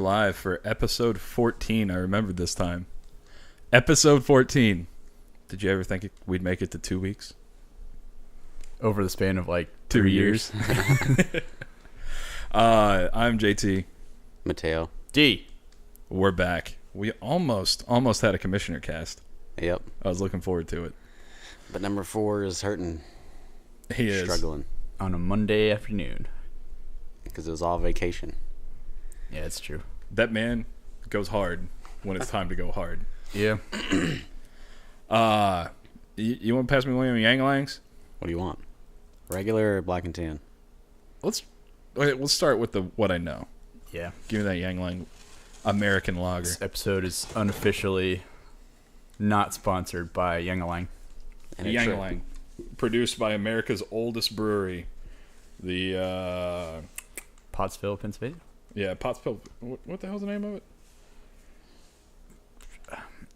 live for episode 14. I remembered this time. Episode 14. Did you ever think we'd make it to 2 weeks? Over the span of like 2 years. I'm JT. Mateo. D. We're back. We almost had a commissioner cast. Yep. I was looking forward to it. But number 4 is hurting. He is. Struggling. On a Monday afternoon. Because it was all vacation. Yeah, it's true. That man goes hard when it's time to go hard. Yeah. You want to pass me one of the Yuenglangs? What do you want? Regular or black and tan? Let's start with what I know. Yeah. Give me that Yuengling American lager. This episode is unofficially not sponsored by Yuengling. Yuengling, produced by America's oldest brewery, the Pottsville, Pennsylvania. Yeah, Pottsville. What the hell's the name of it?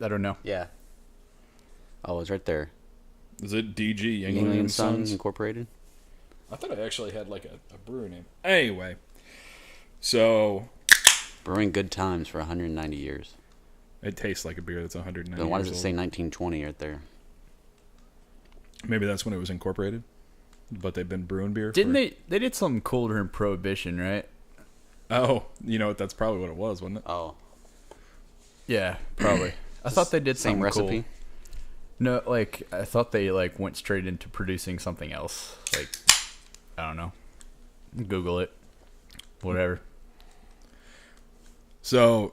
I don't know. Yeah. Oh, it's right there. Is it DG Yuengling and Sons Sons? Incorporated. I thought it actually had like a brewery name. Anyway, so Brewing good times for 190 years. it tastes like a beer that's 190 Then why does years it say old. 1920 right there? Maybe that's when it was incorporated, but they've been brewing beer. Didn't they? They did something cool during Prohibition, right? Oh, you know what? That's probably what it was, wasn't it? Oh. Yeah, probably. I thought they did Same something recipe? cool. No, like I thought they like went straight into producing something else. Like I don't know. Google it. Whatever. So,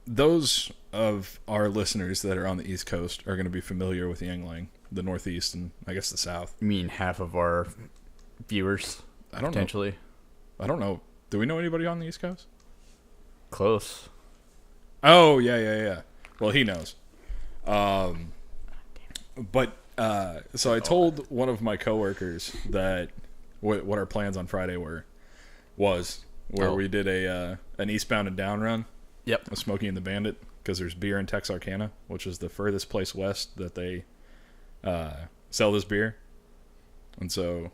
those of our listeners that are on the East Coast are going to be familiar with Yuengling, the Northeast, and I guess the South. I mean, half of our viewers I don't potentially know. I don't know. Do we know anybody on the East Coast? close. Oh, yeah. Well, he knows. But so I told one of my coworkers that what our plans on Friday was we did an eastbound and down run. Yep. Of Smokey and the Bandit, because there's beer in Texarkana, which is the furthest place west that they sell this beer. And so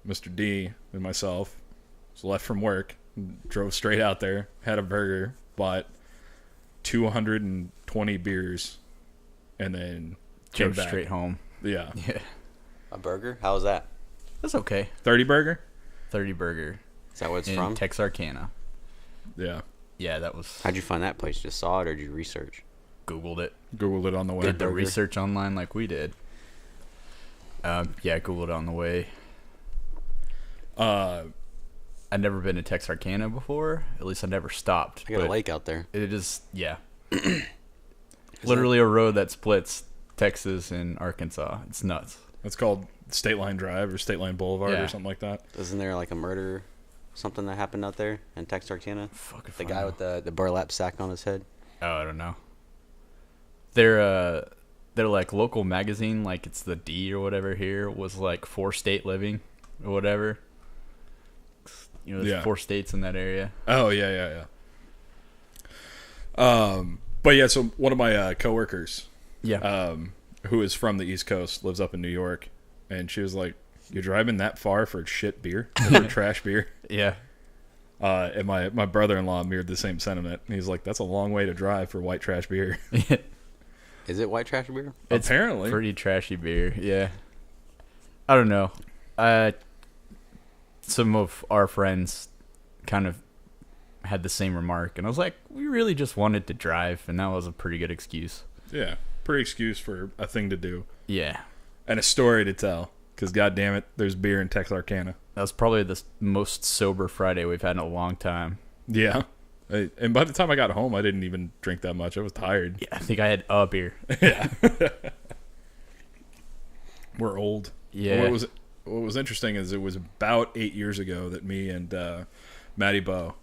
Mr. D and myself was left from work, drove straight out there, had a burger, bought 220 beers, and then came Drove back. straight home. Yeah. Yeah. A burger? How was that? That's okay. 30 burger? 30 burger Is that what it's in from? Texarkana. Yeah. Yeah, that was. How'd you find that place? Just saw it or did you research? Googled it. Googled it on the way. Did the burger. research online like we did. Yeah, Googled it on the way. I'd never been to Texarkana before. At least I never stopped. I got a but lake out there. It is, yeah. Literally a road that splits Texas and Arkansas. It's nuts. It's called State Line Drive or State Line Boulevard Yeah. or something like that. Isn't there like a murder, something that happened out there in Texarkana? Fuck if The I guy know. with the burlap sack on his head? Oh, I don't know. They're like local magazine, like it's the D or whatever here, was like 4 state living or whatever. You know, there's Yeah. 4 states in that area. Oh, yeah. But yeah, so one of my coworkers, Yeah. who is from the East Coast, lives up in New York, and she was like, "You're driving that far for shit beer, for trash beer?" Yeah. And my brother-in-law mirrored the same sentiment. He's like, "That's a long way to drive for white trash beer." Is it white trash beer? It's Apparently. pretty trashy beer. Yeah. I don't know. Some of our friends kind of had the same remark, and I was like, we really just wanted to drive, and that was a pretty good excuse. Yeah, pretty excuse for a thing to do Yeah. and a story to tell. Because goddamn it, there's beer in Texarkana. That was probably the most sober Friday we've had in a long time. Yeah. And by the time I got home, I didn't even drink that much. I was tired. Yeah, I think I had a beer. Yeah. We're old. Yeah. What was interesting is it was about 8 years ago that me and Matty Bow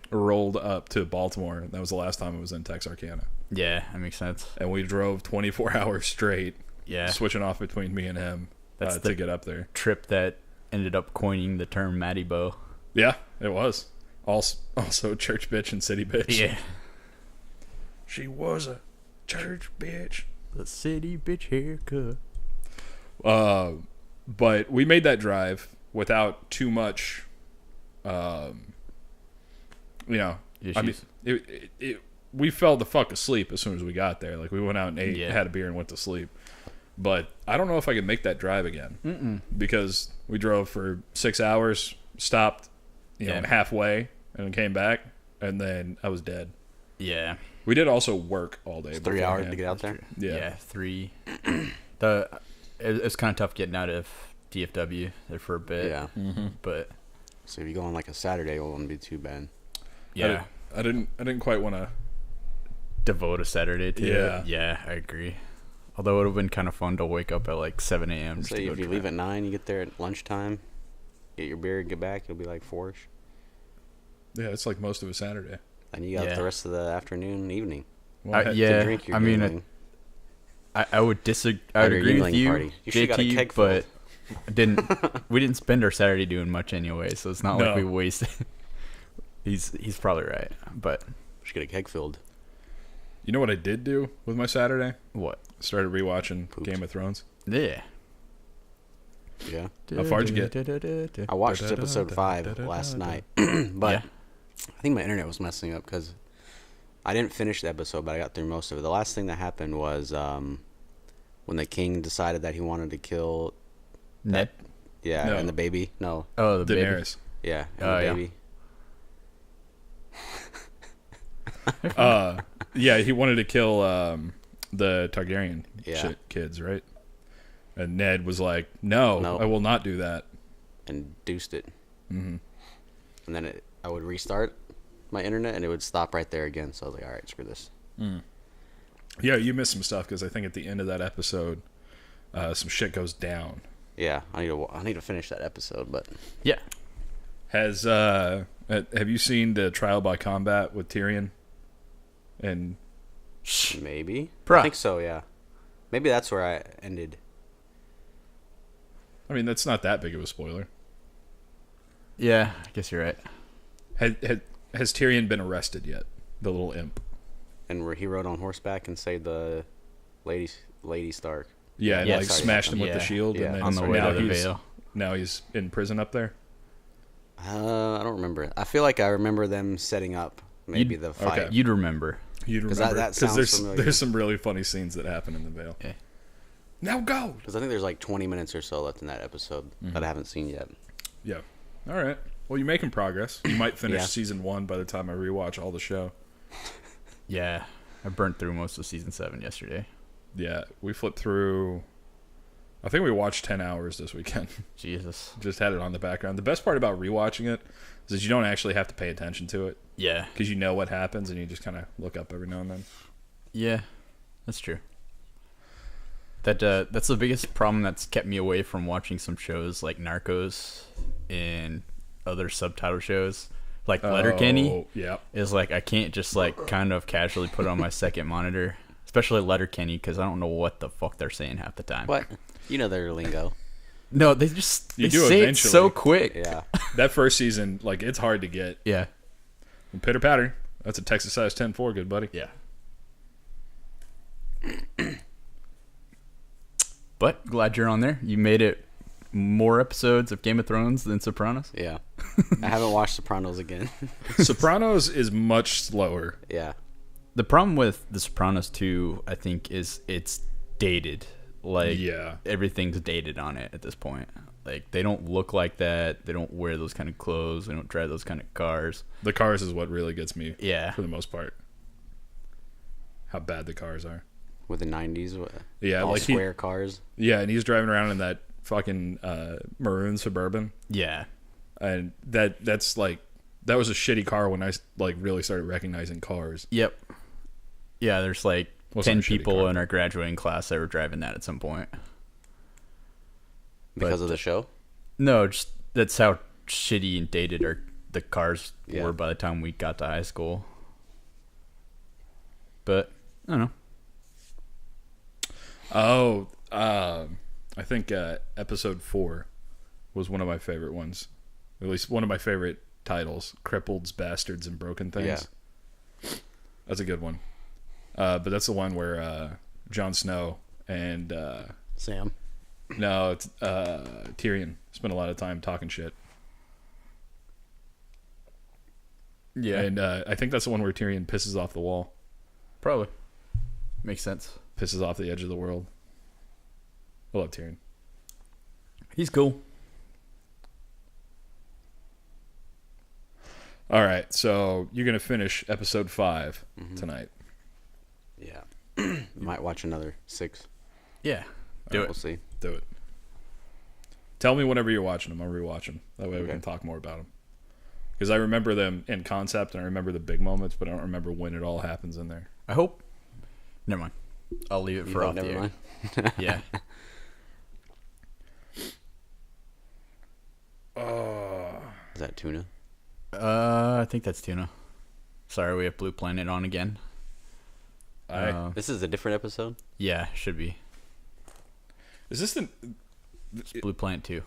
rolled up to Baltimore. That was the last time I was in Texarkana. Yeah, that makes sense. And we drove 24 hours straight, Yeah. switching off between me and him That's to the get up there. trip that ended up coining the term Matty Bow. Yeah, it was. Also church bitch and city bitch. Yeah. She was a church bitch. The city bitch haircut. But we made that drive without too much you know, Issues. I mean, we fell the fuck asleep as soon as we got there. Like, we went out and ate, had a beer, and went to sleep. But I don't know if I could make that drive again. Because we drove for 6 hours, stopped, you know, halfway, and then came back, and then I was dead. Yeah. We did also work all day. It's 3 hours to get out there. Yeah, 3. It's kind of tough getting out of DFW there for a bit. Yeah. But So if you go on like a Saturday, it wouldn't be too bad. yeah, I didn't quite want to devote a Saturday to Yeah. it. Yeah, I agree. Although it would have been kind of fun to wake up at like 7 a.m. So if you leave at 9, you get there at lunchtime, get your beer, get back, it'll be like 4ish. Yeah, it's like most of a Saturday. And you got the rest of the afternoon and evening Well, to drink your Yuengling. I would disagree. I would Or agree with Yuengling you, party. You should've got a JT, keg but we didn't spend our Saturday doing much anyway, so it's not like No. we wasted. He's probably right, but Should get a keg filled. You know what I did do with my Saturday? what? Started rewatching Pooped. Game of Thrones. Yeah. Yeah. How far'd you get? I watched episode 5 last night, but Yeah. I think my internet was messing up because I didn't finish the episode, but I got through most of it. The last thing that happened was when the king decided that he wanted to kill Ned. Yeah, No. and the baby. No. Oh, the baby. Daenerys. Yeah, and Oh, the yeah. baby. Yeah, he wanted to kill the Targaryen Yeah. kids, right? And Ned was like, "No, No. I will not do that." And deuced it. Mm-hmm. And then I would restart my internet, and it would stop right there again. So I was like, all right, screw this. Yeah, you missed some stuff because I think at the end of that episode, some shit goes down. Yeah, I need to finish that episode, but Yeah. Have you seen the trial by combat with Tyrion? And maybe. Bruh. I think so, yeah. Maybe that's where I ended. I mean, that's not that big of a spoiler. Yeah, I guess you're right. Has Tyrion been arrested yet? The little imp. And where he rode on horseback and saved the Lady Stark. Yeah, and Yeah, like sorry, smashed him with the yeah. shield, Yeah. and then On the way now to the he's, Vale. now he's in prison up there. I don't remember. I feel like I remember them setting up maybe the fight. okay. You'd remember. You'd 'Cause remember that sounds there's familiar. there's some really funny scenes that happen in the Vale. Yeah. Now go. Because I think there's like 20 minutes or so left in that episode that I haven't seen yet. Yeah. All right. Well, you're making progress. You might finish Yeah. season 1 by the time I rewatch all the show. Yeah, I burnt through most of season 7 yesterday. Yeah, we flipped through. I think we watched 10 hours this weekend. Jesus. Just had it on the background. The best part about rewatching it is that you don't actually have to pay attention to it Yeah. because you know what happens and you just kind of look up every now and then. Yeah, that's true. That's the biggest problem that's kept me away from watching some shows like Narcos and other subtitle shows like Letterkenny. Oh, yeah. Is like I can't just like kind of casually put it on my second monitor, especially Letterkenny, because I don't know what the fuck they're saying half the time. What? You know their lingo. No, they just You they do say it eventually. so quick. Yeah. That first season, like, it's hard to get. Yeah. Pitter patter. That's a Texas size 10-4, good buddy. Yeah. But glad you're on there. You made it more episodes of Game of Thrones than Sopranos. Yeah. I haven't watched Sopranos again. Sopranos is much slower. Yeah. The problem with The Sopranos too, I think, is it's dated. Like, Yeah. everything's dated on it at this point. Like, they don't look like that. They don't wear those kind of clothes. They don't drive those kind of cars. The cars is what really gets me Yeah. for the most part. How bad the cars are. With the 90s. Yeah, all like square cars. Yeah, and he's driving around in that fucking maroon Suburban. Yeah. And that's like, that was a shitty car when I like really started recognizing cars. Yep. Yeah, there's like Wasn't 10 a shitty people car. in our graduating class that were driving that at some point. Because But- of the show? No, just that's how shitty and dated the cars Yeah. were by the time we got to high school. But I don't know. Oh, I think episode 4 was one of my favorite ones. At least one of my favorite titles. Crippleds, Bastards, and Broken Things. Yeah. That's a good one. But that's the one where Jon Snow and Sam. no, it's Tyrion spent a lot of time talking shit. Yeah. And I think that's the one where Tyrion pisses off the wall. Probably. Makes sense. Pisses off the edge of the world. I love Tyrion. He's cool. All right, so you're gonna finish episode 5 tonight. Yeah. Might watch another 6. Yeah. Do it. We'll see. Do it. Tell me whenever you're watching them. I'll rewatch them. That way we Okay. can talk more about them. Because I remember them in concept and I remember the big moments, but I don't remember when it all happens in there. I hope. Never mind. I'll leave it You for know, off the never air. mind. Yeah. Is that tuna? I think that's tuna. Sorry, we have Blue Planet on again. This is a different episode? Yeah, should be. Is this the It's Blue Planet 2.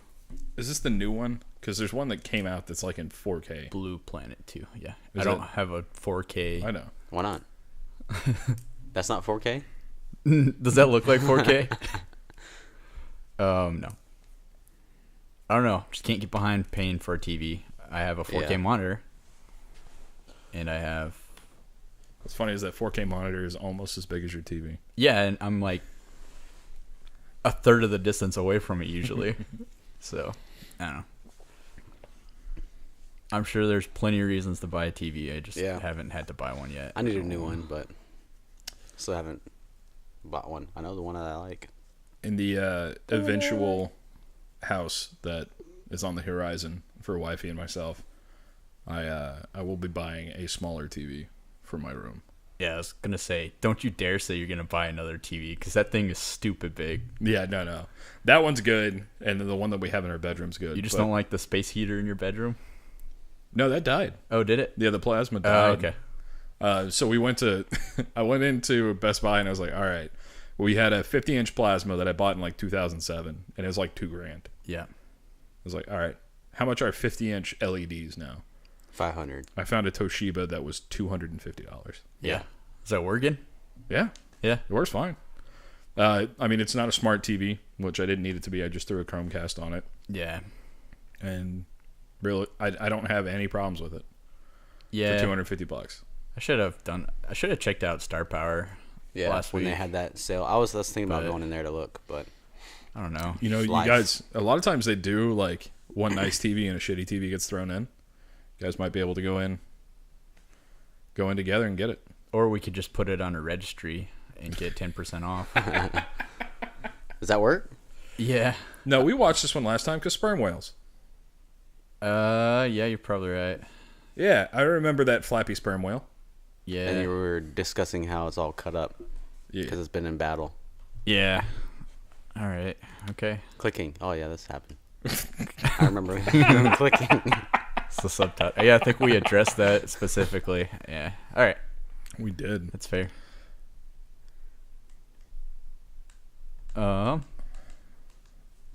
is this the new one? Because there's one that came out that's like in 4K. Blue Planet 2, yeah. Is I don't it- have a 4K. I know. Why not? That's not 4K? Does that look like 4K? No. I don't know. Just can't get behind paying for a TV. I have a 4K Yeah. monitor. And I have... What's funny is that 4K monitor is almost as big as your TV. Yeah, and I'm like a third of the distance away from it usually. So, I don't know. I'm sure there's plenty of reasons to buy a TV. I just haven't had to buy one yet. I need a new one, but still haven't bought one. I know the one that I like. In the eventual house that is on the horizon for wifey and myself, I will be buying a smaller TV for my room. Yeah, I was going to say, don't you dare say you're going to buy another TV, because that thing is stupid big. Yeah, no. That one's good, and then the one that we have in our bedroom's good. You just but- don't like the space heater in your bedroom? No, that died. Oh, did it? Yeah, the plasma Oh, died. okay. So we went to, I went into Best Buy and I was like, all right, we had a 50-inch plasma that I bought in like 2007, and it was like $2,000. Yeah. I was like, all right, how much are 50-inch LEDs now? 500. I found a Toshiba that was $250. Yeah. Is that working? Yeah, Yeah. it works fine. I mean, it's not a smart TV, which I didn't need it to be. I just threw a Chromecast on it, Yeah. and really, I don't have any problems with it Yeah. for $250. I should have checked out Star Power Yeah, last when week. they had that sale. I was thinking about But- going in there to look, but I don't know. You know, you Life. guys, a lot of times they do like one nice TV and a shitty TV gets thrown in. You guys might be able to go in together and get it. Or we could just put it on a registry and get 10% off. does that work? Yeah. No, we watched this one last time because sperm whales. Yeah, you're probably right. Yeah, I remember that flappy sperm whale. Yeah. And you were discussing how it's all cut up Yeah. because it's been in battle. Yeah. All right. Okay. Clicking. Oh, yeah, this happened. I remember clicking. It's the subtitle. Yeah, I think we addressed that specifically. Yeah. All right. We did. That's fair. The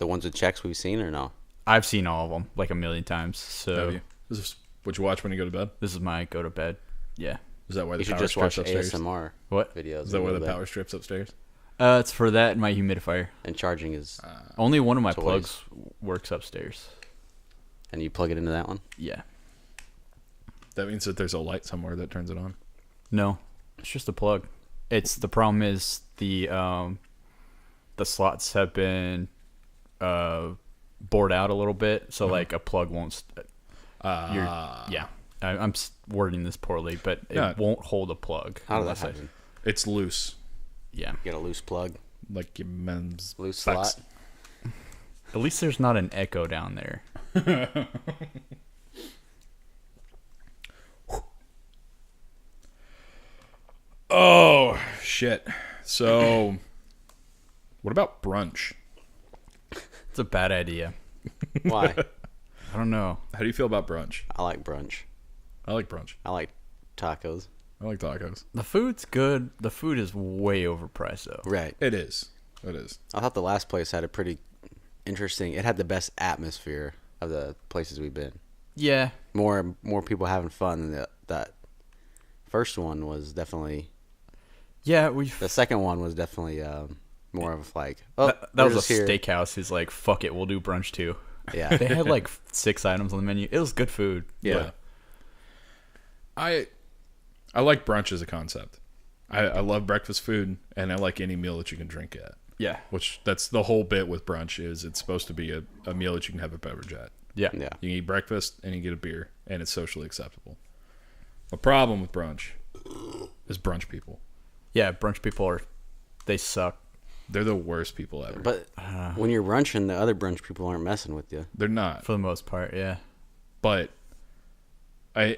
ones with checks we've seen or no? I've seen all of them like a million times. So Have you? Is this what you watch when you go to bed? this is my go to bed. Yeah. Is that why the You should power just strips watch upstairs? ASMR What? videos. Is that a why little the bit. power strips upstairs? It's for that and my humidifier. And charging is, Only one of my Toys. plugs works upstairs. and you plug it into that one? Yeah. That means that there's a light somewhere that turns it on. No, it's just a plug. It's the problem is the slots have been bored out a little bit, so like a plug won't. Yeah, I'm wording this poorly, but it Yeah. won't hold a plug. How did that unless I- happen? It's loose, Yeah. You get a loose plug, like your men's loose socks. slot. At least there's not an echo down there. Oh shit! So, what about brunch? It's a bad idea. Why? I don't know. How do you feel about brunch? I like brunch. I like brunch. I like tacos. I like tacos. The food's good. The food is way overpriced though. Right. It is. It is. I thought the last place had a pretty interesting. It had the best atmosphere of the places we've been. Yeah. More people having fun than that first one was definitely. Yeah, The second one was definitely more of like. Oh, that we're was a just here. steakhouse. He's like, fuck it, we'll do brunch too. Yeah. They had like 6 items on the menu. It was good food. Yeah. I like brunch as a concept. I love breakfast food, and I like any meal that you can drink at. Yeah. Which that's the whole bit with brunch is it's supposed to be a meal that you can have a beverage at. Yeah. Yeah. You can eat breakfast and you get a beer, and it's socially acceptable. The problem with brunch is brunch people. Yeah, brunch people they suck. They're the worst people ever. But when you're brunching, the other brunch people aren't messing with you. They're not. For the most part, yeah. But I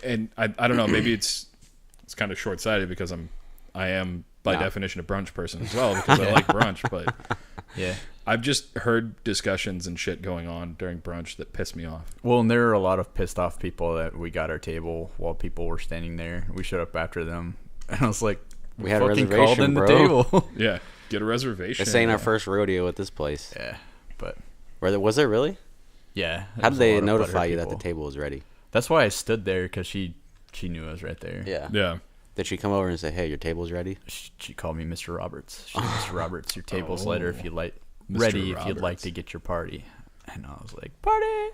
don't know, maybe it's kind of short-sighted because I am by definition a brunch person as well because I like brunch, but Yeah. I've just heard discussions and shit going on during brunch that piss me off. Well, and there are a lot of pissed off people that we got our table while people were standing there. We showed up after them, and I was like, We had a fucking reservation, called in bro. the table. Yeah, get a reservation. This ain't our first rodeo at this place. Yeah, but Was there really? yeah. How there's did a they lot of notify butthurt you that the people. table was ready? That's why I stood there because she knew I was right there. Yeah. Yeah. Did she come over and say, "Hey, your table's ready"? She called me Mr. Roberts. She said, Mr. Roberts, your table's later if you'd like Mr. ready if you'd like Roberts. to get your party. And I was like, party.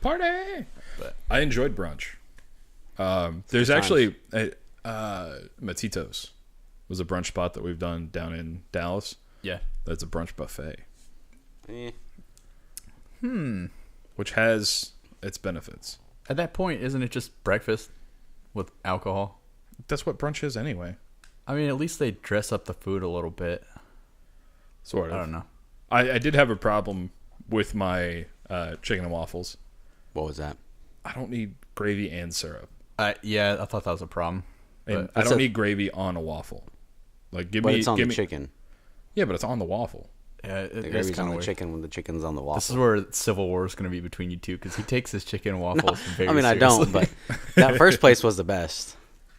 Party. But I enjoyed brunch. There's actually Matitos was a brunch spot that we've done down in Dallas. yeah. That's a brunch buffet, Eh. which has its benefits. At that point, isn't it just breakfast with alcohol? That's what brunch is anyway. I mean, at least they dress up the food a little bit. Sort of. I don't know. I did have a problem with my chicken and waffles. What was that? I don't need gravy and syrup. Yeah, I thought that was a problem. And But I don't need gravy on a waffle. Like But it's on the chicken. Yeah, but it's on the waffle. Yeah, The it's gravy's kind on of the weird. chicken when the chicken's on the waffle. This is where civil war is going to be between you two because he takes his chicken and waffles very I mean, I don't, seriously. but that first place was the best.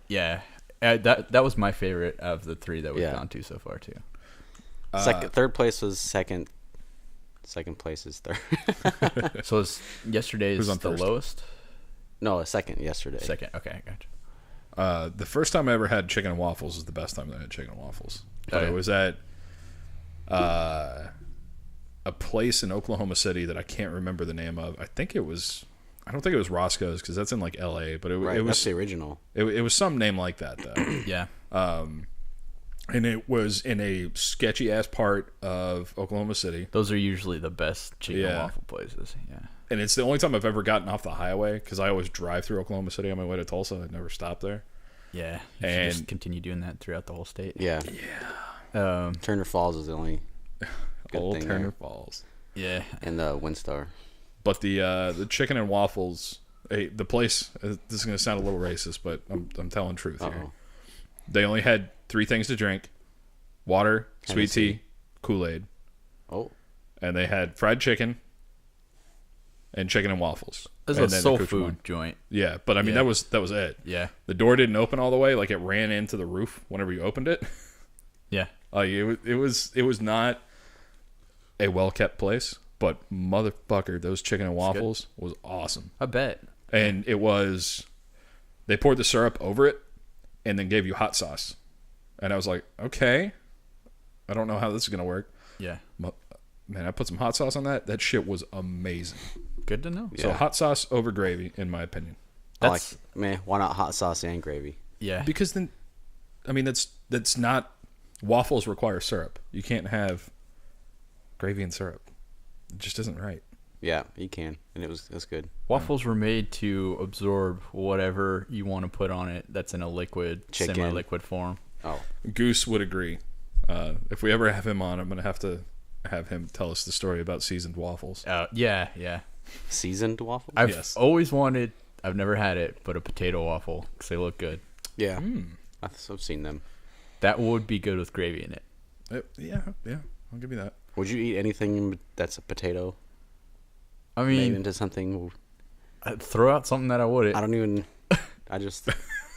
Yeah, that was my favorite of the three that we've Yeah. gone to so far too. Third place was second. Second place is third. So yesterday's Who's on the first? lowest. No, second yesterday. Second, okay, gotcha. The first time I ever had chicken and waffles was the best time that I had chicken and waffles. But Oh, yeah. it was at a place in Oklahoma City that I can't remember the name of. I don't think it was Roscoe's because that's in like L.A. But Right, it that's was the original. it was some name like that though. Yeah, And it was in a sketchy ass part of Oklahoma City. those are usually the best chicken and Yeah. waffle places. Yeah, And it's the only time I've ever gotten off the highway because I always drive through Oklahoma City on my way to Tulsa. I'd never stop there. yeah. You should And- just continue doing that throughout the whole state. Yeah. Turner Falls is the only good Old thing Turner there. Falls. Yeah. And the Windstar. But the chicken and waffles, the place. This is going to sound a little racist, but I'm telling truth here. Uh-oh. They only had 3 things to drink: water, sweet Hennessy. tea, Kool-Aid, Oh, and they had fried chicken and chicken and waffles. This And is a then soul accoutrement. food joint. Yeah, but I mean Yeah. that was it. Yeah, The door didn't open all the way; like it ran into the roof whenever you opened it. yeah. Like it was not a well kept place, but motherfucker, those chicken and waffles was awesome. I bet. And it was, they poured the syrup over it, and then gave you hot sauce, and I was like, okay, I don't know how this is gonna work. Yeah, Man, I put some hot sauce on that. That shit was amazing. good to know. So Yeah. hot sauce over gravy, in my opinion, That's man, why not hot sauce and gravy? yeah. because then, I mean that's not, waffles require syrup. You can't have gravy and syrup. It just isn't right. Yeah, you can, and it's good. Waffles were made to absorb whatever you want to put on it that's in a liquid, Chicken. semi-liquid form. Oh, Goose would agree. If we ever have him on, I'm gonna have to have him tell us the story about seasoned waffles. Yeah. seasoned waffles. I've Yes. always wanted, I've never had it, but a potato waffle because they look good. Yeah, I've seen them. That would be good with gravy in it. Yeah, I'll give you that. Would you eat anything that's a potato I made mean, into something? I'd throw out something that I wouldn't. I don't even. I just.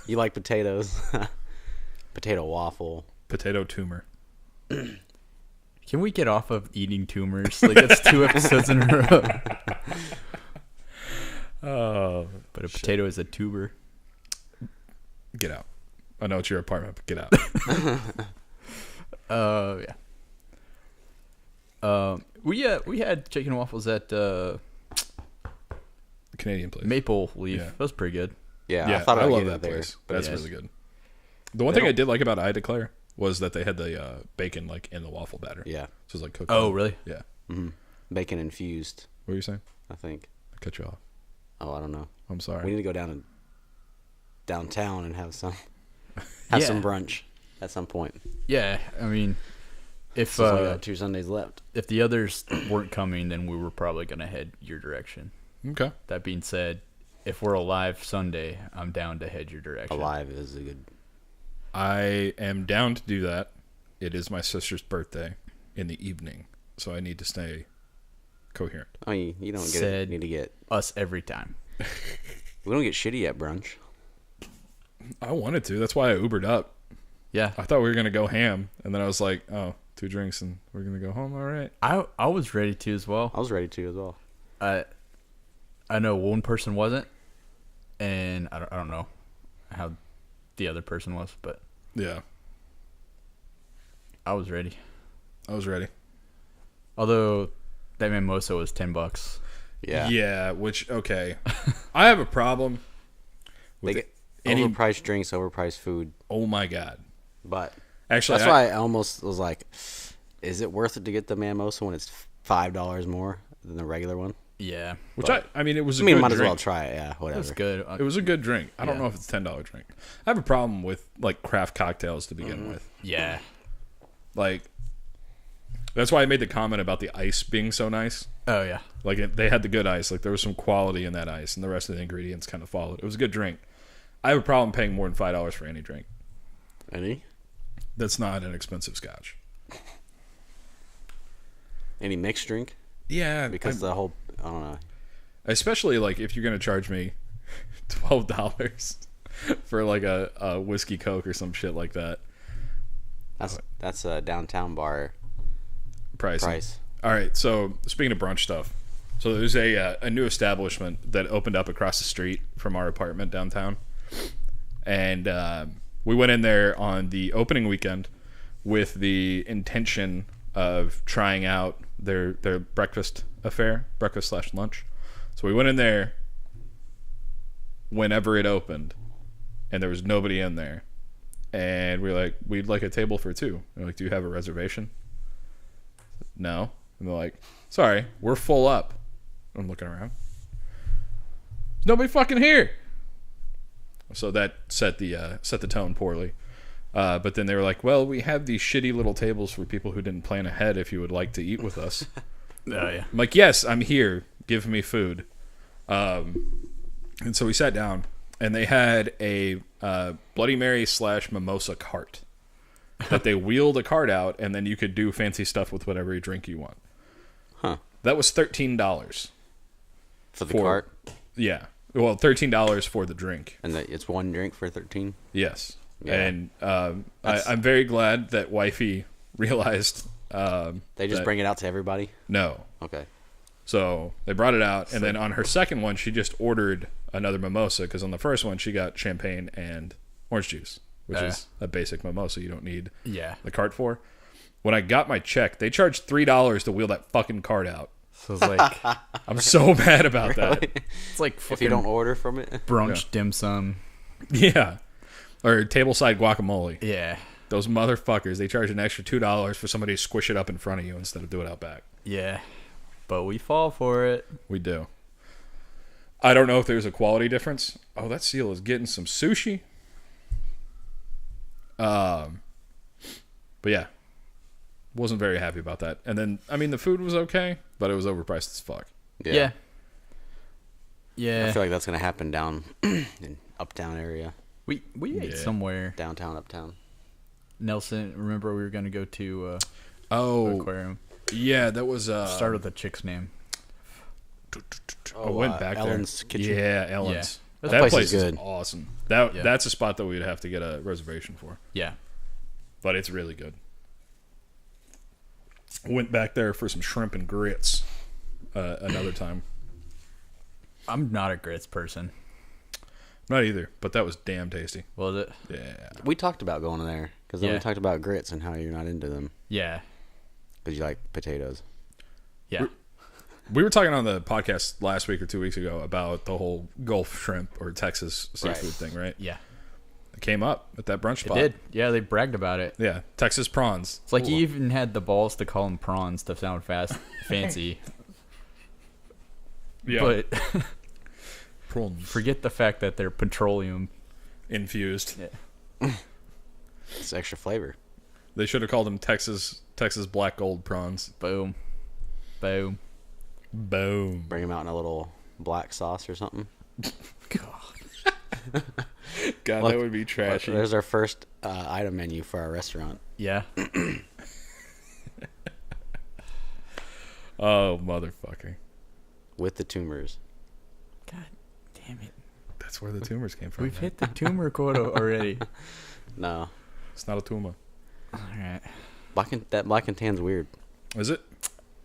You like potatoes? Potato waffle. Potato tumor. Can we get off of eating tumors? Like that's 2 episodes in a row. Oh, But a potato is a tuber. get out. I know it's your apartment, but get out. Yeah. We had chicken and waffles at Canadian place. Maple Leaf. Yeah. That was pretty good. Yeah, Yeah, I thought I I'd love get that it there, place. but That's it's- really good. The one They thing I don't- did like about I Declare was that they had the bacon like in the waffle batter. Yeah. So it was like cooked. Oh, up. really? Yeah. hmm Bacon infused, What were you saying? I think. I cut you off. Oh, I don't know. I'm sorry. We need to go downtown and have some Yeah. brunch at some point. Yeah, I mean, if Since we got 2 Sundays left. if the others weren't coming, then we were probably gonna head your direction. Okay. That being said, if we're alive Sunday, I'm down to head your direction. Alive is a good. I am down to do that. It is my sister's birthday in the evening, so I need to stay coherent. Oh, you don't get Said- it. Need to get. Us every time. We don't get shitty at brunch. I wanted to. That's why I Ubered up. Yeah, I thought we were gonna go ham, and then I was like, "Oh, 2 drinks, and we're gonna go home." All right. I was ready to as well. I was ready to as well. I know one person wasn't, and I don't know how the other person was, but Yeah, I was ready. I was ready. Although that mimosa was $10. Yeah. Yeah. Which okay, I have a problem They with get any. overpriced drinks, overpriced food. Oh my god. But Actually, that's why I almost was like, is it worth it to get the mimosa when it's $5 more than the regular one? Yeah, Which I mean, it was. I A mean, good might drink. as well try it. Yeah, it whatever. was good. It was a good drink. I don't Yeah. know if it's $10 drink. I have a problem with like craft cocktails to begin with. Yeah, Like, that's why I made the comment about the ice being so nice. oh yeah, Like they had the good ice. Like there was some quality in that ice, and the rest of the ingredients kind of followed. It was a good drink. I have a problem paying more than $5 for any drink. Any That's not an expensive scotch. mixed drink? Yeah, Because the whole I don't know. especially like if you're gonna charge me $12 for like a whiskey Coke or some shit like that. That's a downtown bar price. All right, so speaking of brunch stuff, so there's a new establishment that opened up across the street from our apartment downtown, and we went in there on the opening weekend with the intention of trying out their breakfast affair, breakfast/lunch. So we went in there whenever it opened, and there was nobody in there, and we were like, we'd like a table for 2. They're like, do you have a reservation? No. And they're like, sorry, we're full up. I'm looking around. There's nobody fucking here. So that set the tone poorly. But then they were like, well, we have these shitty little tables for people who didn't plan ahead if you would like to eat with us. oh yeah. I'm like, yes, I'm here. Give me food. And so we sat down, and they had a Bloody Mary / mimosa cart that they wheeled a cart out, and then you could do fancy stuff with whatever drink you want. Huh. That was $13 For the cart, Yeah. Well, $13 for the drink. and it's one drink for 13. Yes. Yeah. And I'm very glad that wifey realized. They just that- bring it out to everybody. No. Okay. So they brought it out, and then on her second one, she just ordered another mimosa because on the first one she got champagne and orange juice, which is a basic mimosa. You don't need Yeah. the cart for. When I got my check, they charged $3 to wheel that fucking cart out. So it's like I'm so mad about that. it's like If you fucking don't order from it, brunch dim sum. Yeah. Or tableside guacamole. Yeah. Those motherfuckers, they charge an extra $2 for somebody to squish it up in front of you instead of do it out back. Yeah. But we fall for it. We do. I don't know if there's a quality difference. Oh, that seal is getting some sushi. But yeah, wasn't very happy about that. And then, I mean, the food was okay, but it was overpriced as fuck. Yeah. I Yeah. feel like that's gonna happen down in uptown area, We ate Yeah. somewhere. downtown, uptown. Nelson, remember we were going to go to the Oh, aquarium. yeah, that was Start with the chick's name. I went back Ellen's there. Kitchen. Yeah, Ellen's. Yeah. That place place is is good. awesome. Yeah. That's a spot that we'd have to get a reservation for, Yeah. but it's really good. Went back there for some shrimp and grits another time. I'm not a grits person. Not either, but that was damn tasty. Was it? Yeah. We talked about going there because then Yeah. we talked about grits and how you're not into them Yeah. because you like potatoes. Yeah. We were talking on the podcast last week or 2 weeks ago about the whole Gulf shrimp or Texas seafood thing, right? Yeah. It came up at that brunch It spot. did. Yeah, they bragged about it. Yeah, Texas prawns. It's like he even had the balls to call them prawns to sound fancy. Yeah. But Prawns. forget the fact that they're petroleum. Infused. Yeah. It's extra flavor. They should have called them Texas black gold prawns. Boom. Boom. Boom. Bring them out in a little black sauce or something. God. God, Look, that would be trashy. There's our first item menu for our restaurant. Yeah. Oh, motherfucker. With the tumors. God damn it. That's where the tumors came from. We've man. hit the tumor quota already. No. It's not a tumor. All right. That black and tan's weird. Is it?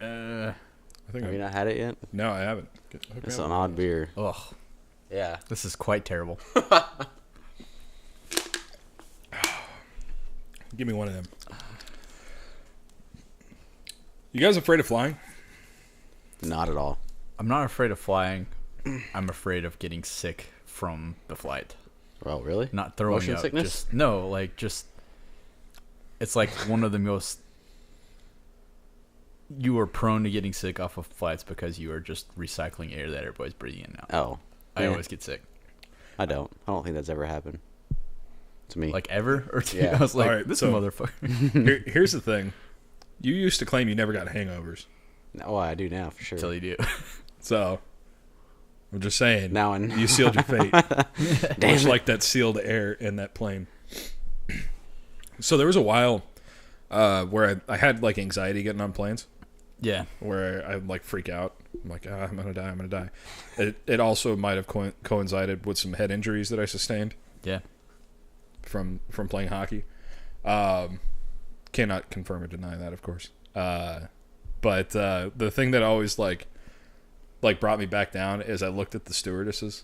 Uh, I think Have you I, not had it yet? no, I haven't. Hook me It's up. an odd beer. ugh. Yeah. This is quite terrible. Give me one of them. You guys afraid of flying? Not at all. I'm not afraid of flying. I'm afraid of getting sick from the flight. Oh, really? Not throwing Motion up. sickness? Just it's like one of the most. You are prone to getting sick off of flights because you are just recycling air that everybody's breathing in and out. Oh. I Yeah. always get sick. I don't think that's ever happened to me. Like ever? Or to Yeah. I was like, All right, this so- motherfucker. Here's the thing. You used to claim you never got hangovers. Oh, I do now for sure. Until you do. So, I'm just saying. Now and You sealed your fate. Damn Much it. like that sealed air in that plane. So there was a while where I had like anxiety getting on planes, Yeah. where I'd like freak out. I'm like, I'm gonna die. It also might have coincided with some head injuries that I sustained Yeah. from playing hockey. Cannot confirm or deny that, of course. But the thing that always like brought me back down is I looked at the stewardesses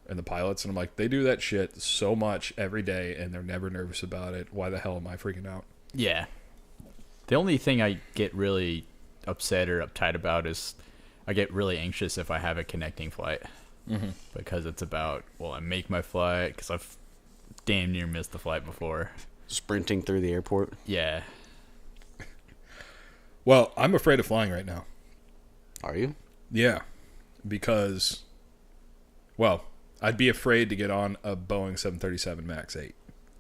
and the pilots, and I'm like, they do that shit so much every day, and they're never nervous about it. Why the hell am I freaking out? Yeah. The only thing I get really upset or uptight about is I get really anxious if I have a connecting flight. Mm-hmm. Because it's about, well, I make my flight because I've damn near missed the flight before. sprinting through the airport. Yeah. Well, I'm afraid of flying right now. Are you? Yeah, because, well, I'd be afraid to get on a Boeing 737 MAX 8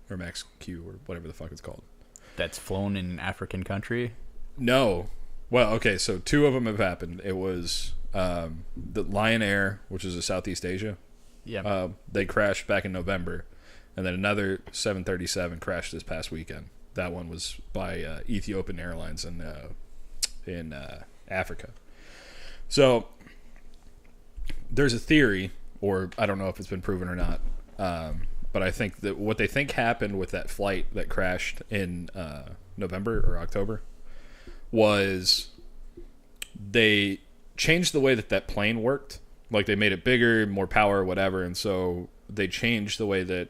or MAX Q or whatever the fuck it's called. That's flown in an African country. No. Well, okay, so two of them have happened. It was the Lion Air, which is a Southeast Asia. Yeah. They crashed back in November. And then another 737 crashed this past weekend. That one was by Ethiopian Airlines in Africa. So there's a theory, or I don't know if it's been proven or not, but I think that what they think happened with that flight that crashed in November or October was they changed the way that plane worked. Like they made it bigger, more power, whatever, and so they changed the way that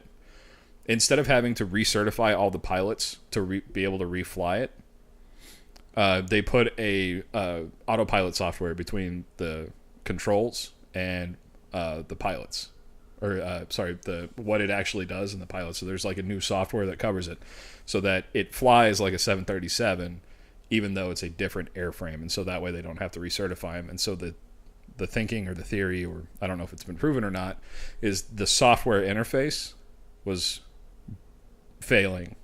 instead of having to recertify all the pilots to be able to refly it, they put a autopilot software between the controls and the pilots, or what it actually does in the pilot. So there's like a new software that covers it, so that it flies like a 737, even though it's a different airframe, and so that way they don't have to recertify them. And so the thinking or the theory, or I don't know if it's been proven or not, is the software interface was failing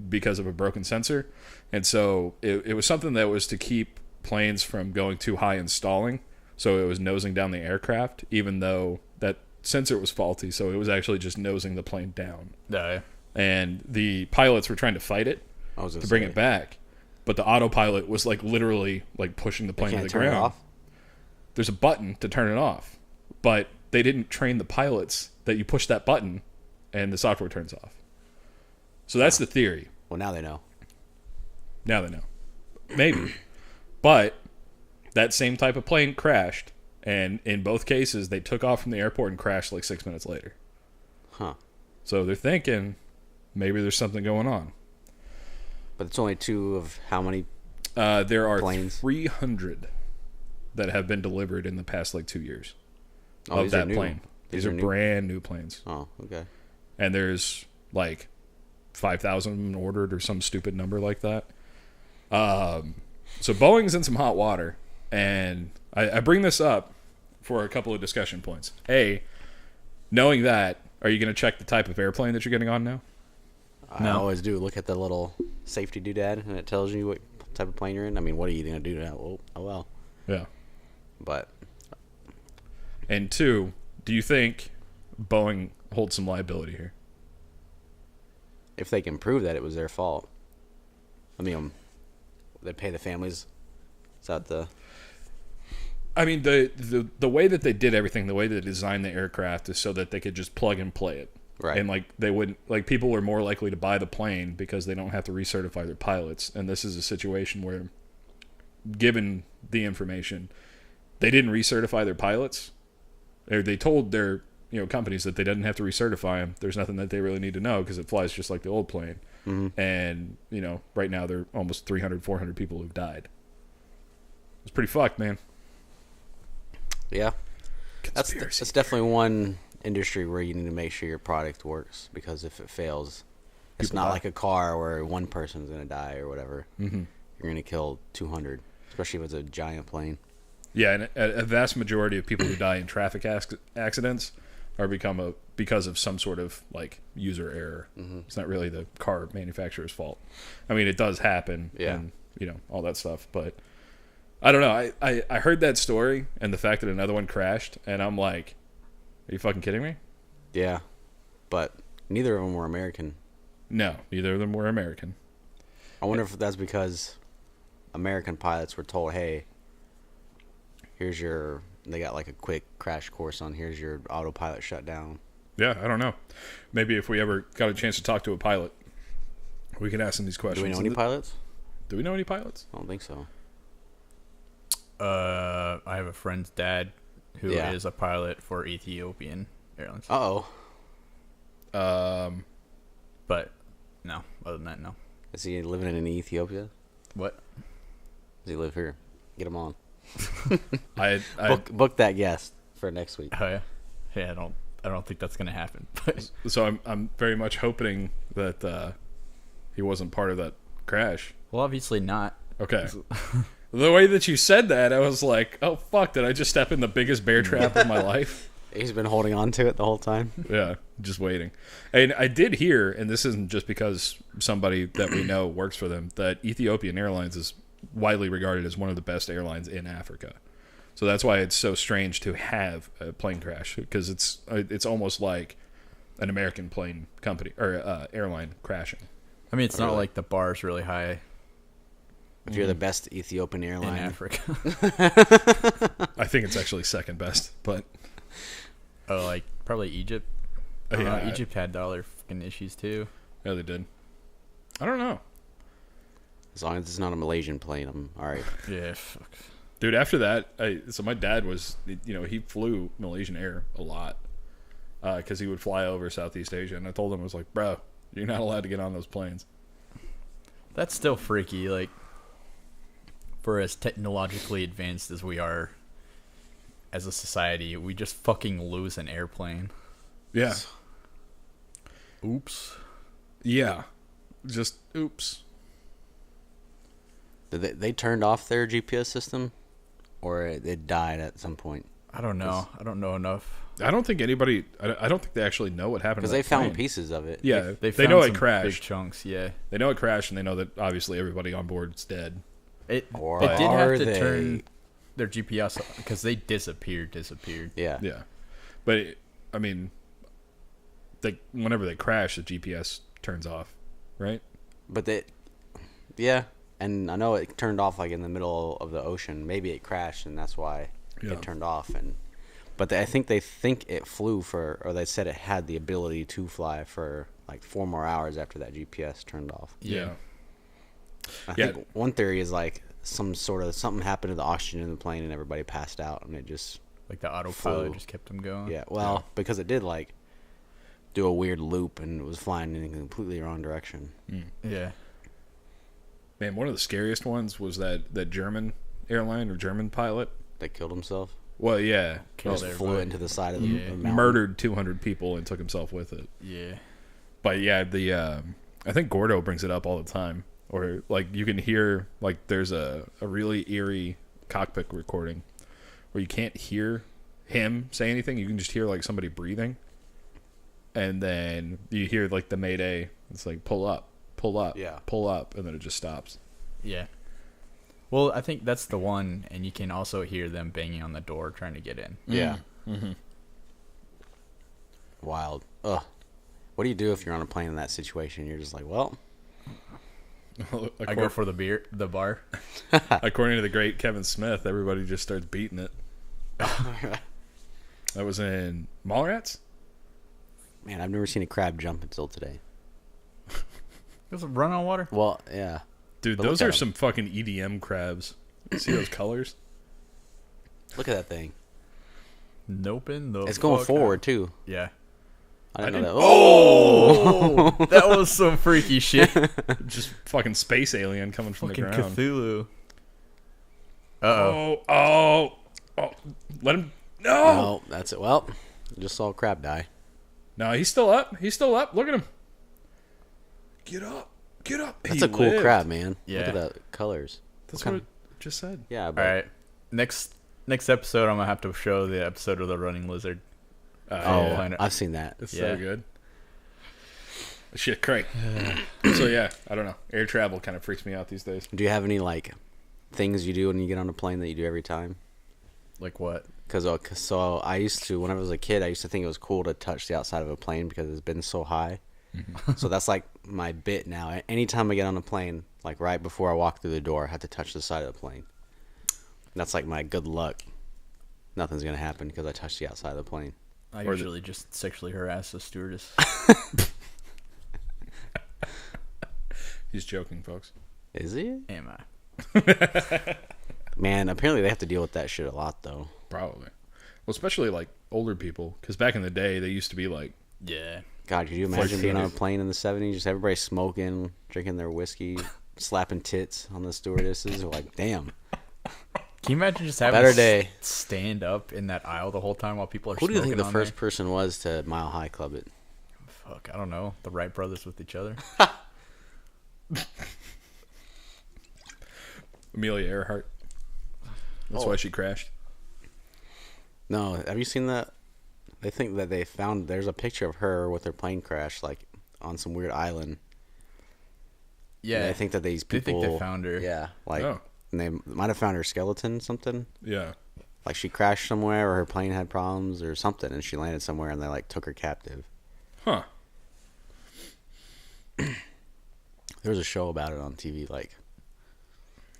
because of a broken sensor. And so it was something that was to keep planes from going too high and stalling. So it was nosing down the aircraft, even though that sensor was faulty. So it was actually just nosing the plane down. Yeah. And the pilots were trying to fight it to bring it back. But the autopilot was like literally like pushing the plane to the turn it ground. off? There's a button to turn it off. But they didn't train the pilots that you push that button and the software turns off. So that's the theory. Well, now they know. Now they know. Maybe. But that same type of plane crashed, and in both cases, they took off from the airport and crashed like 6 minutes later. Huh. So they're thinking maybe there's something going on. But it's only two of how many? There are Planes. 300. that have been delivered in the past like 2 years of these are that new. plane. These are new? brand new planes. Oh, okay. And there's like 5,000 ordered or some stupid number like that. So Boeing's in some hot water, and I bring this up for a couple of discussion points. A, knowing that, are you going to check the type of airplane that you're getting on now? I always do. Look at the little safety doodad, and it tells you what type of plane you're in. I mean, what are you going to do now? Oh, well. Yeah. But. And two, do you think Boeing holds some liability here? If they can prove that it was their fault. I mean, they pay the families. Is that the... I mean, the way that they did everything, the way they designed the aircraft is so that they could just plug and play it. Right. And like they wouldn't, like people were more likely to buy the plane because they don't have to recertify their pilots. And this is a situation where, given the information, they didn't recertify their pilots. Or they told their companies that they didn't have to recertify them. There's nothing that they really need to know because it flies just like the old plane. Mm-hmm. And right now there are almost 300, 400 people who've died. It's pretty fucked, man. Yeah. Conspiracy. That's definitely one industry where you need to make sure your product works, because if it fails, it's People not die. like a car where one person's going to die or whatever. Mm-hmm. You're going to kill 200, especially if it's a giant plane. Yeah, and a vast majority of people who die in traffic accidents are because of some sort of like user error. Mm-hmm. It's not really the car manufacturer's fault. I mean, it does happen, Yeah. and all that stuff. But I don't know. I heard that story and the fact that another one crashed, and I'm like, are you fucking kidding me? Yeah, but neither of them were American. No, neither of them were American. I wonder if that's because American pilots were told, hey, they got like a quick crash course on here's your autopilot shutdown. Yeah, I don't know. Maybe if we ever got a chance to talk to a pilot, we can ask them these questions. Do we know any pilots? Do we know any pilots? I don't think so. I have a friend's dad who is a pilot for Ethiopian Airlines. Uh-oh. But no, other than that, no. Is he living in Ethiopia? What? Does he live here? Get him on. I Book that guest for next week. Oh yeah, yeah. I don't think that's gonna happen. But So I'm very much hoping that he wasn't part of that crash. well, obviously not. Okay. The way that you said that, I was like, oh, fuck, did I just step in the biggest bear trap of my life? He's been holding on to it the whole time. Yeah, just waiting. And I did hear, and this isn't just because somebody that we know works for them, that Ethiopian Airlines is widely regarded as one of the best airlines in Africa. So that's why it's so strange to have a plane crash, because it's almost like an American plane company or airline crashing. I mean, it's not Really? like the bar's really high If you're the best Ethiopian in airline, Africa. I think it's actually second best, but Oh, like probably Egypt. I don't know, yeah, Egypt had all their fucking issues too. yeah, they did. I don't know. as long as it's not a Malaysian plane, I'm all right. Yeah, fuck. Dude, after that, so my dad was, he flew Malaysian Air a lot because he would fly over Southeast Asia. And I told him, I was like, bro, you're not allowed to get on those planes. That's still freaky. Like, for as technologically advanced as we are as a society, we just fucking lose an airplane. Yeah. Oops. Yeah. Just, oops. Did they turned off their GPS system, or it died at some point? I don't know. I don't know enough. I don't think anybody, I don't think they actually know what happened. Because to they that found plane. pieces of it. Yeah. They found know some it crashed. Big chunks, yeah. They know it crashed, and they know that obviously everybody on board is dead. It Or did are have to they? turn their GPS because they disappeared. Yeah. Yeah. But, I mean, whenever they crash, the GPS turns off, right? But yeah, and I know it turned off like in the middle of the ocean. Maybe it crashed, and that's why Yeah. it turned off. But I think they think it flew or they said it had the ability to fly for like 4 more hours after that GPS turned off. Yeah. I Yeah. think one theory is like something happened to the oxygen in the plane and everybody passed out, and it just Like the autopilot Flew. just kept them going. yeah. Well, because it did like do a weird loop and it was flying in a completely wrong direction. Yeah. Man, one of the scariest ones was that German airline or German pilot that killed himself. Well, yeah. He just flew into the side of the mountain. Murdered 200 people and took himself with it. Yeah. But yeah, I think Gordo brings it up all the time. Or like you can hear like there's a really eerie cockpit recording where you can't hear him say anything. You can just hear like somebody breathing. And then you hear like the Mayday. It's like pull up, pull up, pull up, and then it just stops. Yeah. Well, I think that's the one, and you can also hear them banging on the door trying to get in. Yeah. Mm-hmm. Wild. Ugh. What do you do if you're on a plane in that situation? You're just like, well, I go for the bar. According to the great Kevin Smith, everybody just starts beating it. That was in Mallrats? Man, I've never seen a crab jump until today. Does it run on water? Well, yeah. Dude, But those are some fucking EDM crabs. See those colors? Look at that thing. Nope in the It's going forward, too. Yeah. I didn't know that. Oh! That was some freaky shit. Just fucking space alien coming from Fucking the ground. Cthulhu. Uh-oh. Oh. Let him... No, that's it. Well, just saw a crab die. No, he's still up. Look at him. Get up. That's a cool crab, man. Yeah. Look at the colors. That's what it just said. Yeah, All but right. Next episode, I'm going to have to show the episode of the running lizard. oh, I've seen that. It's so good. Shit, great. So, yeah, I don't know. Air travel kind of freaks me out these days. Do you have any, like, things you do when you get on a plane that you do every time? Like what? Because so I used to, when I was a kid, I used to think it was cool to touch the outside of a plane because it's been so high. Mm-hmm. So that's like my bit now. Anytime I get on a plane, like right before I walk through the door, I have to touch the side of the plane. That's like my good luck. Nothing's going to happen because I touched the outside of the plane. I usually just sexually harass the stewardess. He's joking, folks. Is he? Am I? Man, apparently they have to deal with that shit a lot, though. Probably. Well, especially like older people, because back in the day, they used to be like, yeah. God, could you imagine being on a plane in the 70s? Just everybody smoking, drinking their whiskey, slapping tits on the stewardesses. Like, damn. Can you imagine just having Better day. Stand up in that aisle the whole time while people are Who do smoking you think the on first there? person was to Mile High Club it? Fuck, I don't know. The Wright brothers with each other. Amelia Earhart. That's why she crashed. No, have you seen that? They think that they found, there's a picture of her with her plane crash, like, on some weird island. Yeah. And they think that these people... They think they found her. Yeah, like, and they might have found her skeleton, something. Yeah. Like, she crashed somewhere, or her plane had problems, or something, and she landed somewhere, and they, like, took her captive. Huh. There was a show about it on TV, like...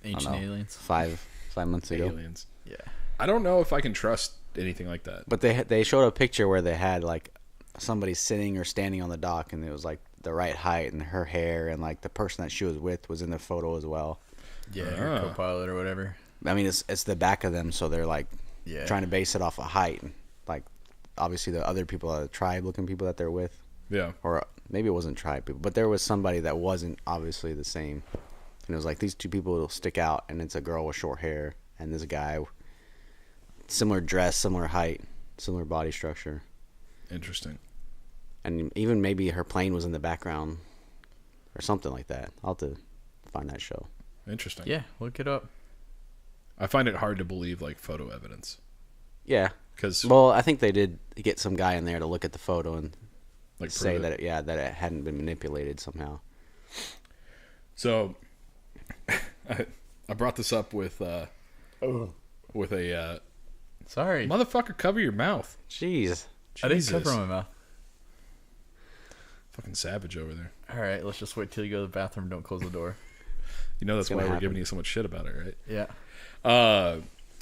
Ancient aliens. 5 months ago. Aliens. Yeah. I don't know if I can trust anything like that. But they showed a picture where they had like somebody sitting or standing on the dock, and it was like the right height, and her hair, and like the person that she was with was in the photo as well. Yeah, her co-pilot or whatever. I mean, it's the back of them, so they're like trying to base it off of height. Like obviously the other people, the tribe-looking people that they're with. Yeah. Or maybe it wasn't tribe people, but there was somebody that wasn't obviously the same. And it was like these two people will stick out, and it's a girl with short hair, and there's a guy, similar dress, similar height, similar body structure. Interesting. And even maybe her plane was in the background or something like that. I'll have to find that show. Interesting. Yeah, look it up. I find it hard to believe like photo evidence. Yeah. Because well, I think they did get some guy in there to look at the photo and like say that it hadn't been manipulated somehow. So I brought this up with a Sorry. motherfucker, cover your mouth. Jeez. I didn't cover my mouth. Fucking savage over there. All right, let's just wait till you go to the bathroom. Don't close the door. You know that's why we're happen. giving you so much shit about it, right? Yeah.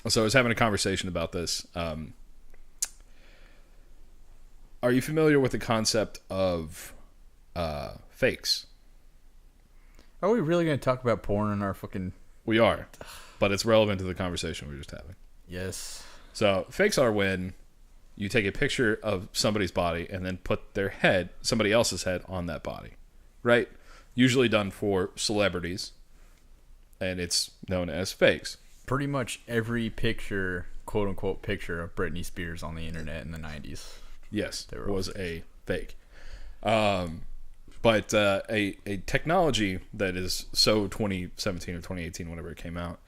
So I was having a conversation about this. Are you familiar with the concept of fakes? Are we really going to talk about porn in our fucking... We are, but it's relevant to the conversation we were just having. Yes. So fakes are when you take a picture of somebody's body and then put somebody else's head on that body, right? Usually done for celebrities, and it's known as fakes. Pretty much every picture quote unquote picture of Britney Spears on the internet in the 90s. Yes, there was a fake. But a technology that is so 2017 or 2018, whenever it came out,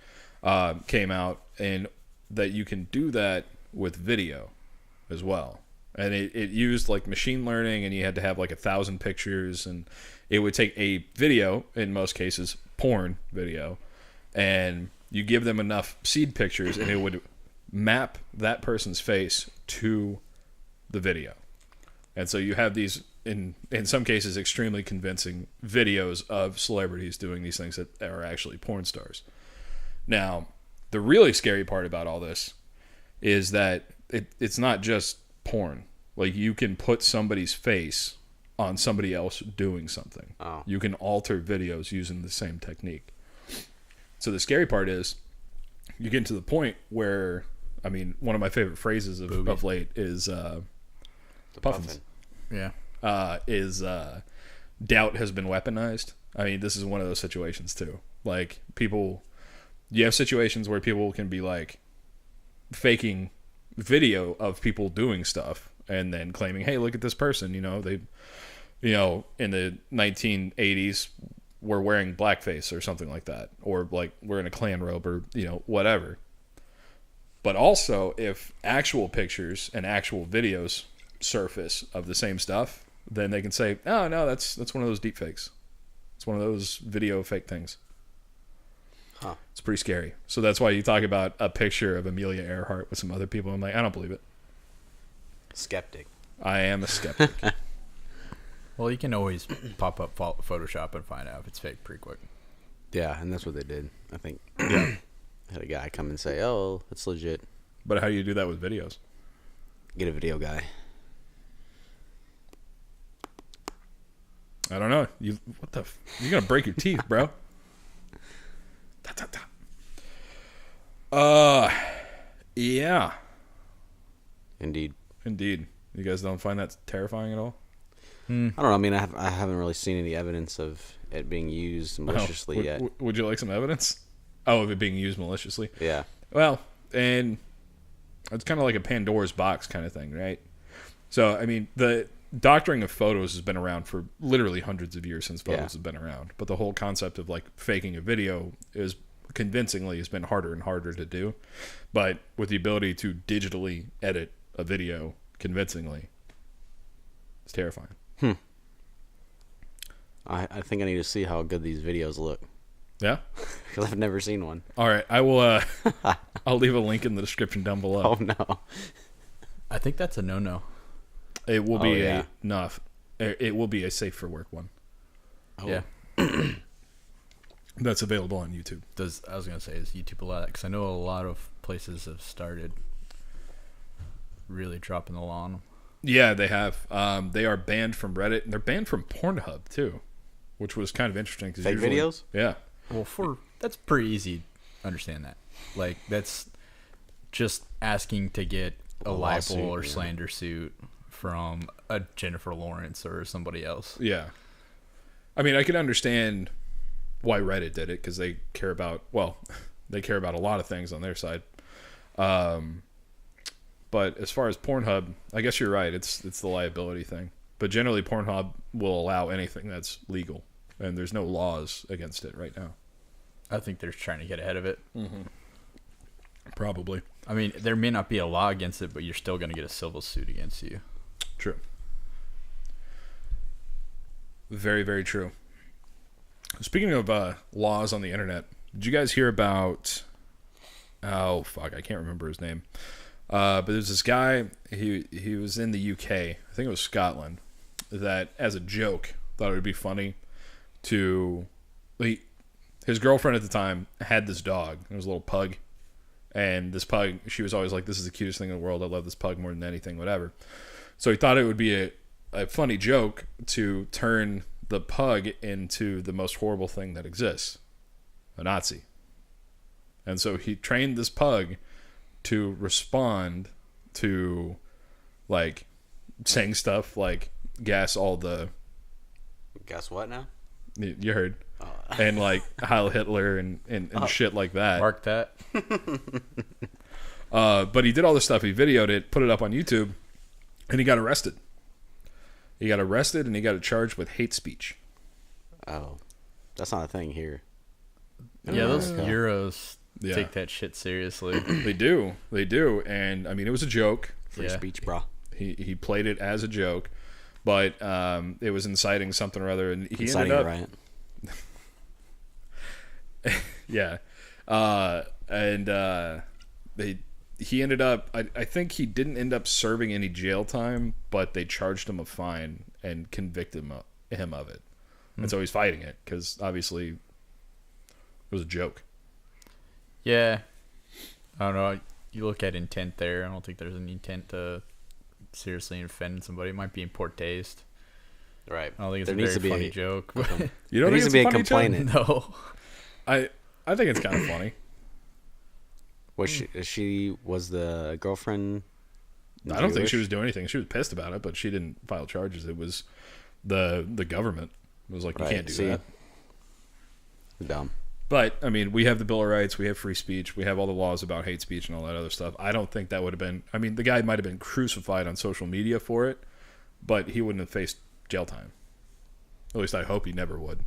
and that you can do that with video as well. And it used like machine learning, and you had to have like 1,000 pictures, and it would take a video, in most cases, porn video, and you give them enough seed pictures, and it would map that person's face to the video. And so you have these, in some cases, extremely convincing videos of celebrities doing these things that are actually porn stars. Now, the really scary part about all this is that it's not just porn. Like, you can put somebody's face on somebody else doing something. Oh. You can alter videos using the same technique. So the scary part is you get to the point where, I mean, one of my favorite phrases of late is puffins. Yeah. Doubt has been weaponized. I mean, this is one of those situations too. Like, you have situations where people can be like faking video of people doing stuff and then claiming, hey, look at this person, they in the 1980s were wearing blackface or something like that, or like wearing a Klan robe, or whatever. But also, if actual pictures and actual videos surface of the same stuff, then they can say, oh no, that's one of those deep fakes. It's one of those video fake things. Huh. It's pretty scary. So that's why you talk about a picture of Amelia Earhart with some other people. I'm like, I don't believe it. Skeptic. I am a skeptic. Well, you can always pop up Photoshop and find out if it's fake pretty quick. Yeah, and that's what they did. I think had a guy come and say, oh, it's legit. But how do you do that with videos? Get a video guy. I don't know. You're gonna break your teeth, bro. Yeah. Indeed. You guys don't find that terrifying at all? I don't know. I mean, I haven't really seen any evidence of it being used maliciously yet. Would you like some evidence? Oh, of it being used maliciously? Yeah. Well, and it's kind of like a Pandora's box kind of thing, right? So, I mean, the doctoring of photos has been around for literally hundreds of years since photos have been around. But the whole concept of like faking a video has been harder and harder to do. But with the ability to digitally edit a video convincingly, it's terrifying. I think I need to see how good these videos look. Yeah? Because I've never seen one. All right. I will. I'll leave a link in the description down below. Oh, no. I think that's a no-no. It will be it will be a safe for work one. Oh. Yeah. That's available on YouTube. I was going to say, does YouTube allow that? Because I know a lot of places have started really dropping the law on them. Yeah, they have. They are banned from Reddit, and they're banned from Pornhub, too, which was kind of interesting. Fake videos? Yeah. Well, that's pretty easy to understand that. Like, that's just asking to get a libel or slander suit from a Jennifer Lawrence or somebody else. Yeah. I mean, I can understand why Reddit did it, because they care about a lot of things on their side. But as far as Pornhub, I guess you're right. It's the liability thing. But generally, Pornhub will allow anything that's legal, and there's no laws against it right now. I think they're trying to get ahead of it. Mm-hmm. Probably. I mean, there may not be a law against it, but you're still going to get a civil suit against you. True. Very, very true. Speaking of laws on the internet, did you guys hear about... Oh, fuck, I can't remember his name. But there's this guy, he was in the UK, I think it was Scotland, that as a joke thought it would be funny to... His girlfriend at the time had this dog. It was a little pug. And this pug, she was always like, this is the cutest thing in the world. I love this pug more than anything, whatever. So he thought it would be a funny joke to turn the pug into the most horrible thing that exists, a Nazi. And so he trained this pug to respond to, like, saying stuff like, gas all the... Guess what now? You heard. And, like, Heil Hitler and shit like that. Mark that. But he did all this stuff. He videoed it, put it up on YouTube, and he got arrested. He got arrested and he got charged with hate speech. Oh, that's not a thing here. Yeah, those Euros take that shit seriously. They do. And I mean, it was a joke. Free speech, bro. He played it as a joke, but it was inciting something or other, and he Inciting ended up. A riot. Yeah, he ended up. I think he didn't end up serving any jail time, but they charged him a fine and convicted him of it, and so he's fighting it because obviously it was a joke. Yeah, I don't know. You look at intent there. I don't think there's an intent to seriously offend somebody. It might be in poor taste. Right. I don't think it's a very funny joke. You don't think it's a funny joke? No. I think it's kind of funny. Was the girlfriend I don't think she was doing anything. She was pissed about it, but she didn't file charges. It was the government. It was like, you can't do that. Dumb. But, I mean, we have the Bill of Rights. We have free speech. We have all the laws about hate speech and all that other stuff. I don't think that would have been... I mean, the guy might have been crucified on social media for it, but he wouldn't have faced jail time. At least I hope he never would.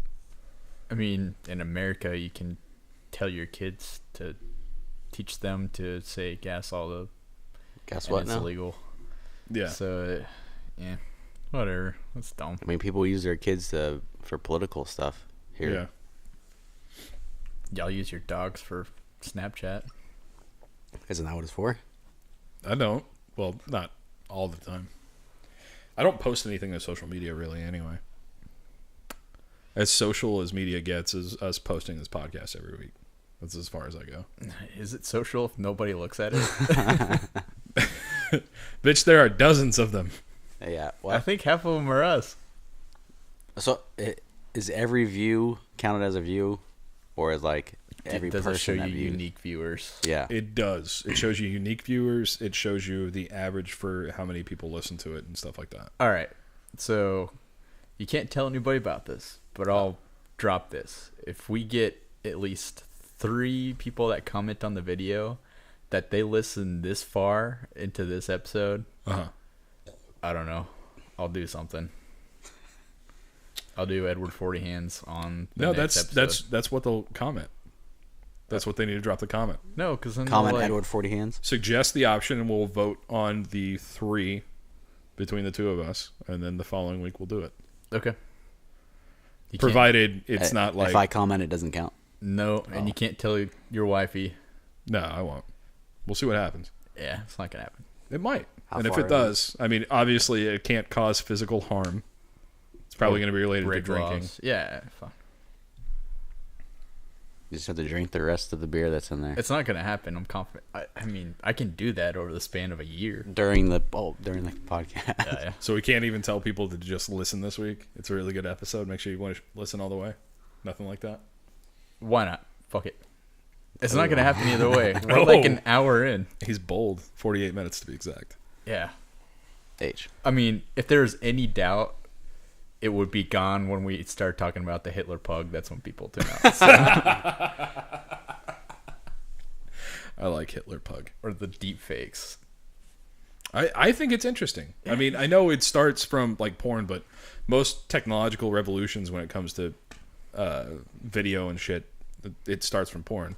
I mean, in America, you can tell your kids to teach them to say gas all the... Guess what it's now? illegal. Yeah. So, yeah. Whatever. That's dumb. I mean, people use their kids for political stuff here. Yeah. Y'all use your dogs for Snapchat. Isn't that what it's for? I don't. Well, not all the time. I don't post anything on social media really anyway. As social as media gets is us posting this podcast every week. That's as far as I go. Is it social if nobody looks at it? Bitch, there are dozens of them. Yeah. I think half of them are us. So, is every view counted as a view? Or is like every person show you that views? unique viewers? Yeah. It does. It shows you unique viewers. It shows you the average for how many people listen to it and stuff like that. All right. So you can't tell anybody about this, but I'll drop this. If we get at least 3 people that comment on the video that they listen this far into this episode, I don't know. I'll do something. I'll do Edward 40 Hands on the next episode. That's what they'll comment. That's what they need to drop the comment. No, because then Comment Edward 40 Hands. Suggest the option and we'll vote on the 3 between the 2 of us, and then the following week we'll do it. Okay. Provided it's not like... If I comment, it doesn't count. No, and you can't tell your wifey. No, I won't. We'll see what happens. Yeah, it's not going to happen. It might. How and if far it does, I mean, obviously it can't cause physical harm. It's probably going to be related to drinking. Laws. Yeah, fine. You just have to drink the rest of the beer that's in there. It's not going to happen. I'm confident. I mean, I can do that over the span of a year. During the podcast. Yeah. So we can't even tell people to just listen this week. It's a really good episode. Make sure you want to listen all the way. Nothing like that. Why not? Fuck it. It's not going to happen either way. We're like an hour in. He's bold. 48 minutes to be exact. Yeah. H. I mean, if there's any doubt, it would be gone when we start talking about the Hitler pug. That's when people tune out. So. I like Hitler pug. Or the deep fakes. I think it's interesting. I mean, I know it starts from like porn, but most technological revolutions when it comes to video and shit, it starts from porn.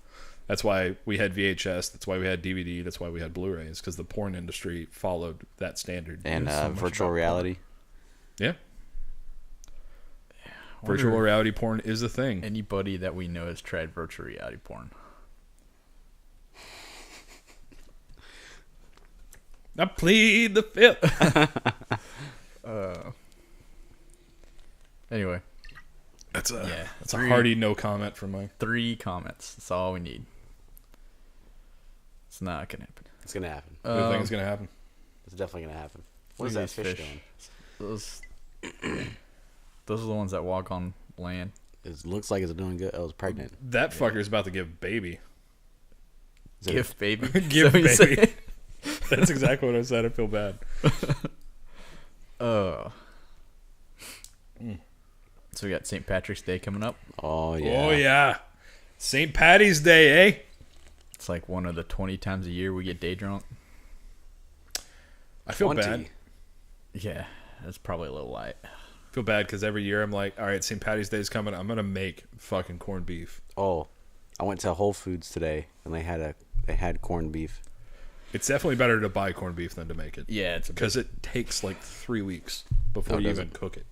That's why we had VHS. That's why we had DVD. That's why we had Blu-rays, because the porn industry followed that standard. And virtual reality. Yeah. Virtual reality porn is a thing. Anybody that we know has tried virtual reality porn. I plead the fifth. Anyway. That's a hearty no comment from Mike. 3 comments. That's all we need. It's not going to happen. It's going to happen. Good thing it's going to happen. It's definitely going to happen. What is that fish doing? Those are the ones that walk on land. It looks like it's doing good. It was pregnant. That fucker's about to give baby. Give baby. Give baby. That's exactly what I said. I feel bad. So we got St. Patrick's Day coming up. Oh, yeah. Oh, yeah. St. Patty's Day, eh? It's like one of the 20 times a year we get day drunk. I feel 20. bad. Yeah, that's probably a little light. I feel bad because every year I'm like, all right, St. Patty's Day is coming. I'm gonna make fucking corned beef. Oh, I went to Whole Foods today and they had corned beef. It's definitely better to buy corned beef than to make it. Yeah, it's because it takes like 3 weeks before No, it you doesn't. even cook it.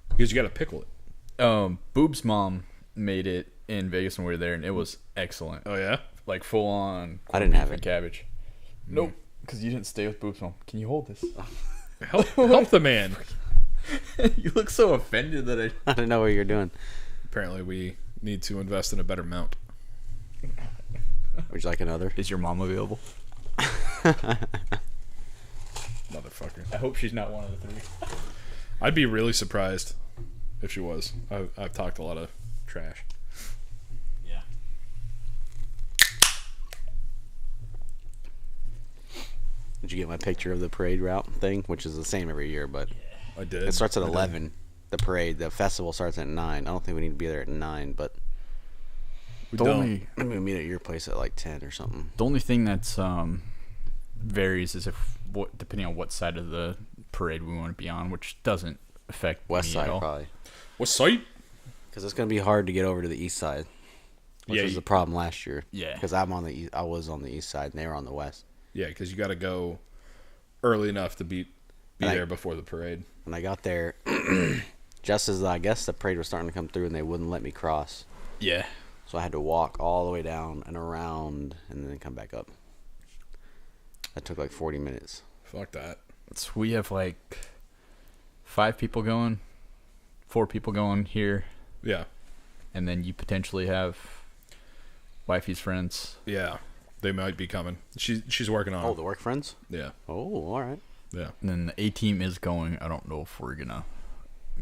Because you got to pickle it. Boob's mom made it in Vegas when we were there, and it was excellent. Oh yeah. Like full on. I didn't have and it. cabbage. Nope, because you didn't stay with Boob's mom. Can you hold this? Help the man. You look so offended that I. I didn't know what you were doing. Apparently, we need to invest in a better mount. Would you like another? Is your mom available? Motherfucker. I hope she's not one of the three. I'd be really surprised if she was. I've talked a lot of trash. Yeah. Did you get my picture of the parade route thing, which is the same every year, but I did. it starts at I did. 11. The parade, the festival starts at 9. I don't think we need to be there at 9, but We The don't. only, maybe we meet at your place at like 10 or something. the only thing that's varies is depending on what side of the parade we want to be on, which doesn't affect West me side at all. probably, What site? because it's gonna be hard to get over to the east side, which Yeah, was you- the problem last year. Yeah. because I was on the east side and they were on the west. Yeah, because you got to go early enough to be Right. there before the parade. When I got there, just as I guess the parade was starting to come through, and they wouldn't let me cross, Yeah. so I had to walk all the way down and around and then come back up. That took like 40 minutes. Fuck that. So we have like 5 people going, 4 people going here, Yeah. and then you potentially have wifey's friends. Yeah. They might be coming. She's working on Oh, it. the work friends? Yeah. Oh, all right. Yeah. And then the A team is going. I don't know if we're gonna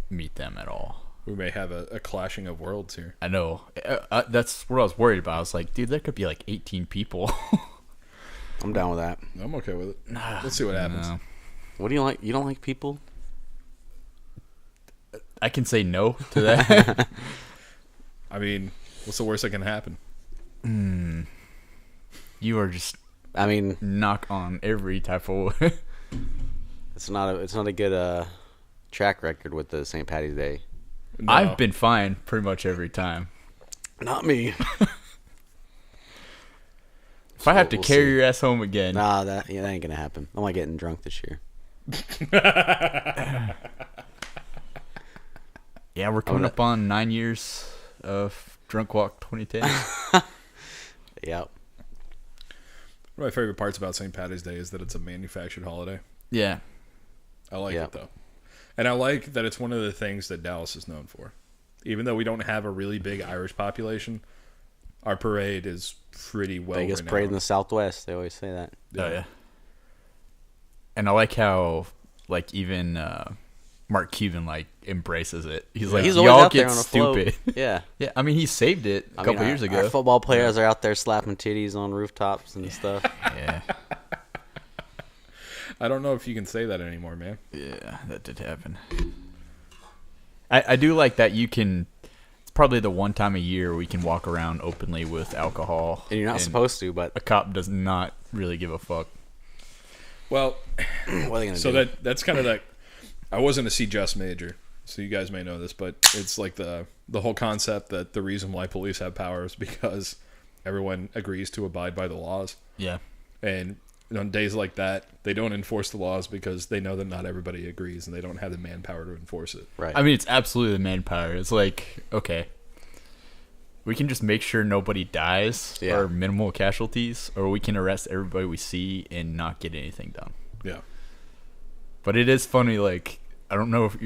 meet them at all. We may have a clashing of worlds here. I know. That's what I was worried about. I was like, dude, there could be like 18 people. I'm down with that. I'm okay with it. Let's see what happens. No. What do you like? You don't like people? I can say no to that. I mean, what's the worst that can happen? You are just I mean, knock on every type of. it's not a good track record with the St. Patty's Day. No. I've been fine pretty much every time. Not me. If I have to We'll carry see. your ass home again, Nah, that ain't gonna happen. I'm not getting drunk this year. yeah, we're coming up on 9 years of Drunk Walk 2010. Yep. One of my favorite parts about St. Patty's Day is that it's a manufactured holiday. Yeah, I like Yeah. it, though. And I like that it's one of the things that Dallas is known for. Even though we don't have a really big Irish population, our parade is pretty well Biggest parade in the Southwest. They always say that. oh yeah. And I like how, like, even Mark Cuban like embraces it. He's like, He's always y'all out there get on a float. stupid. Yeah. Yeah, I mean, he saved it a couple years ago. Our football players are out there slapping titties on rooftops and stuff. Yeah, I don't know if you can say that anymore, man. yeah, that did happen. I do like that you can. It's probably the one time a year we can walk around openly with alcohol. And you're not supposed to, but A cop does not really give a fuck. Well, what are they gonna so do? that's kind of like, I wasn't a C just major, so you guys may know this, but it's like the whole concept that the reason why police have power is because everyone agrees to abide by the laws. Yeah, And on days like that, they don't enforce the laws because they know that not everybody agrees and they don't have the manpower to enforce it. Right. I mean, it's absolutely the manpower. It's like, okay, we can just make sure nobody dies Yeah. or minimal casualties, or we can arrest everybody we see and not get anything done. Yeah. But it is funny, like, I don't know if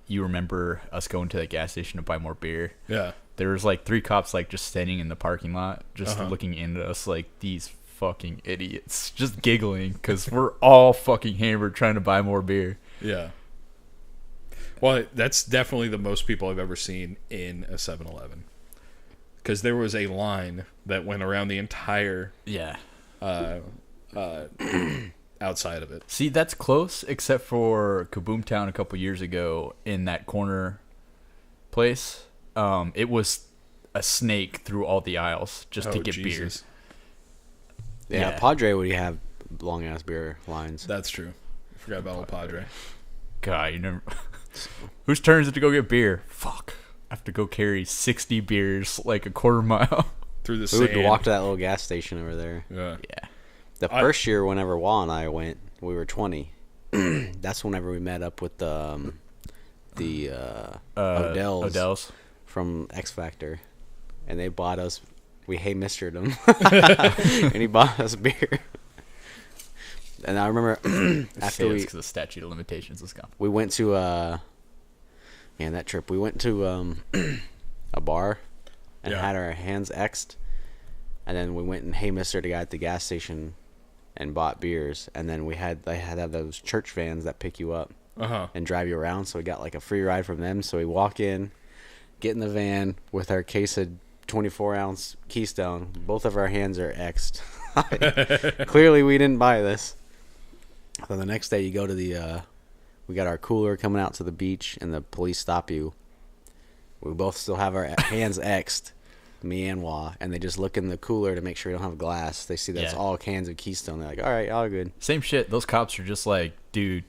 you remember us going to the gas station to buy more beer. Yeah. There was like 3 cops like just standing in the parking lot, just Uh-huh. looking into us like these fucking idiots, just giggling because we're all fucking hammered trying to buy more beer. Yeah. Well, that's definitely the most people I've ever seen in a 7-Eleven. Because there was a line that went around the entire Yeah. outside of it. See, that's close, except for Kaboom Town a couple years ago in that corner place. It was a snake through all the aisles just to get beer. Yeah, Padre would have long ass beer lines. That's true. I forgot about old Padre. God, you never. Whose turn is it to go get beer? Fuck. I have to go carry 60 beers like a quarter mile through the we sand. would walk to that little gas station over there. Yeah. The first year, whenever Wall and I went, we were 20. That's whenever we met up with the Odells from X Factor, and they bought us. We hey Mistered them, and he bought us beer. And I remember after because the statute of limitations is gone. We went to that trip. We went to a bar and had our hands X'd, and then we went and hey Mistered a guy at the gas station and bought beers, and then they had to have those church vans that pick you up and drive you around. So we got like a free ride from them. So we walk in, get in the van with our case of 24-ounce Keystone. Both of our hands are X'd. Clearly, we didn't buy this. So the next day, you go to we got our cooler coming out to the beach, and the police stop you. We both still have our hands X'd, me and Wah, and they just look in the cooler to make sure we don't have glass. They see that's all cans of Keystone. They're like, all right, all good. Same shit. Those cops are just like, dude.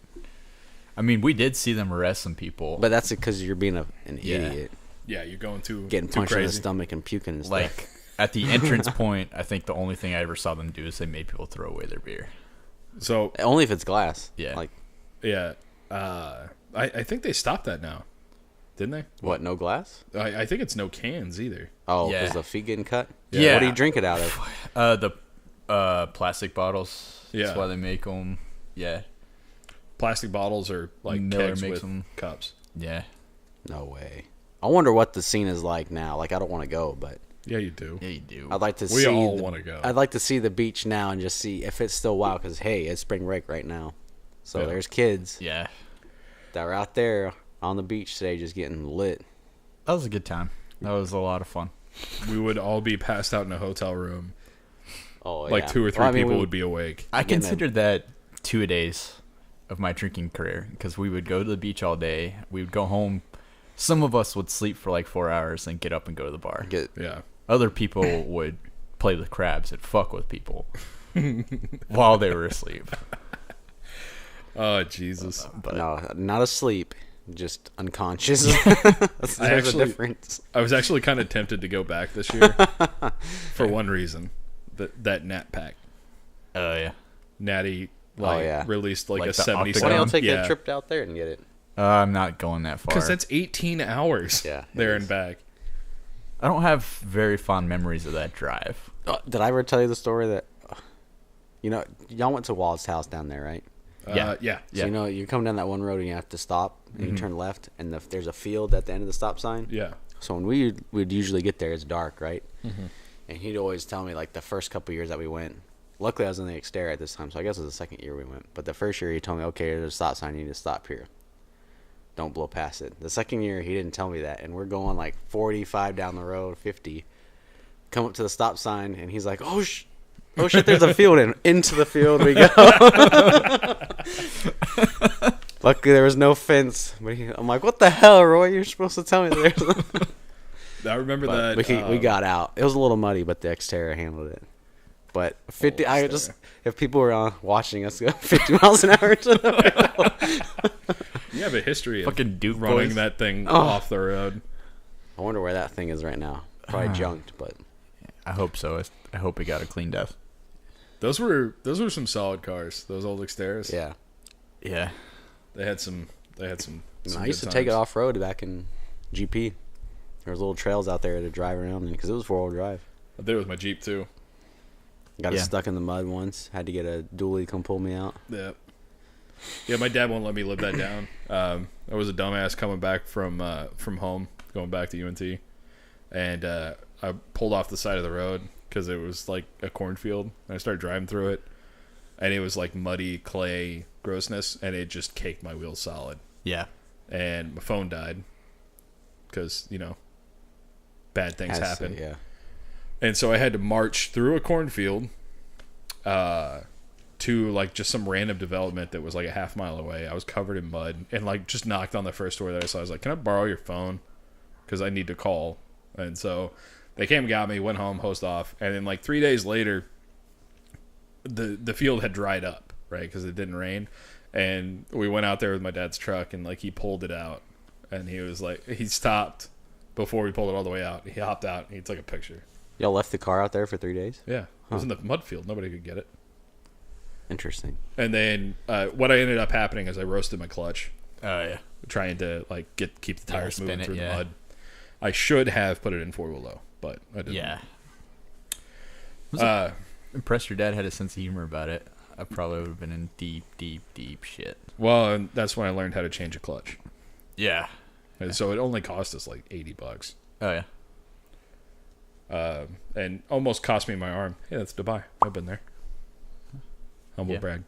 I mean, we did see them arrest some people. But that's because you're being an idiot. Yeah, you're going getting punched in the stomach and puking and stuff. Like, at the entrance point, I think the only thing I ever saw them do is they made people throw away their beer. So only if it's glass. Yeah. Like, yeah. I think they stopped that now. Didn't they? What, no glass? I think it's no cans either. Oh, because the feet getting cut? Yeah. What do you drink it out of? The plastic bottles. Yeah. That's why they make them. Yeah. Plastic bottles are like Miller kegs makes with them. cups. Yeah. No way. I wonder what the scene is like now. Like, I don't want to go, but Yeah, you do. Yeah, you do. I'd like to We see. all want to go. I'd like to see the beach now and just see if it's still wild. Because hey, it's spring break right now, so there's kids Yeah. that are out there on the beach today just getting lit. That was a good time. That was a lot of fun. We would all be passed out in a hotel room. Oh, Like 2 or 3 people would be awake. I Getting considered that 2 days of my drinking career because we would go to the beach all day. We would go home. Some of us would sleep for like 4 hours and get up and go to the bar. Yeah. Other people would play with crabs and fuck with people while they were asleep. Oh, Jesus. But No, not asleep, just unconscious. There's a difference. I was actually kind of tempted to go back this year for one reason. That Nat pack. Oh, yeah. Natty released like Like a the 77. Why don't you take yeah. a trip out there and get it? I'm not going that far. Because that's 18 hours there and back. I don't have very fond memories of that drive. Did I ever tell you the story that, y'all went to Wald's house down there, right? Yeah. So, you come down that one road and you have to stop and you turn left and there's a field at the end of the stop sign. Yeah. So when we'd usually get there, it's dark, right? Mm-hmm. And he'd always tell me, like, the first couple years that we went, luckily I was in the Xterra at this time, so I guess it was the second year we went. But the first year he told me, okay, there's a stop sign, you need to stop here. Don't blow past it. The second year he didn't tell me that, and we're going like 45 down the road, 50. Come up to the stop sign, and he's like, oh shit, there's a field, and into the field we go. Luckily there was no fence. But I'm like, what the hell, Roy? You're supposed to tell me there's. I remember that. We got out. It was a little muddy, but the Xterra handled it. But 50, if people were watching us go 50 miles an hour to the field. You have a history of Fucking Duke running boys. that thing off the road. I wonder where that thing is right now. Probably junked, but I hope so. I hope it got a clean death. Those were some solid cars. Those old Xteras. yeah. Yeah. They had some. I good used to take it times. off road back in GP. There was little trails out there to drive around in because it was 4-wheel drive. I did it with my Jeep too. Got it stuck in the mud once. Had to get a dually come pull me out. Yeah. Yeah, my dad won't let me live that down. I was a dumbass coming back from home, going back to UNT, and I pulled off the side of the road because it was like a cornfield. And I started driving through it, and it was like muddy clay grossness, and it just caked my wheels solid. Yeah. And my phone died because bad things happen. Yeah. And so I had to march through a cornfield to like just some random development that was like a half mile away. I was covered in mud and like just knocked on the first door that I saw. I was like, "Can I borrow your phone? Because I need to call And so they came and got me, went home, hosed off, and then like 3 days later, the field had dried up, right, because it didn't rain. And we went out there with my dad's truck, and like he pulled it out, and he was like, he stopped before we pulled it all the way out. He hopped out and he took a picture. Y'all left the car out there for 3 days? Yeah, it was in the mud field. Nobody could get it. Interesting. And then what I ended up happening is I roasted my clutch. Oh yeah. Trying to like keep the tires moving through the mud. I should have put it in 4-wheel low, but I didn't. Yeah. Impressed your dad had a sense of humor about it. I probably would have been in deep shit. Well, and that's when I learned how to change a clutch. Yeah. And so it only cost us like $80. Oh yeah. And almost cost me my arm. Yeah, that's Dubai. I've been there. Humble brag.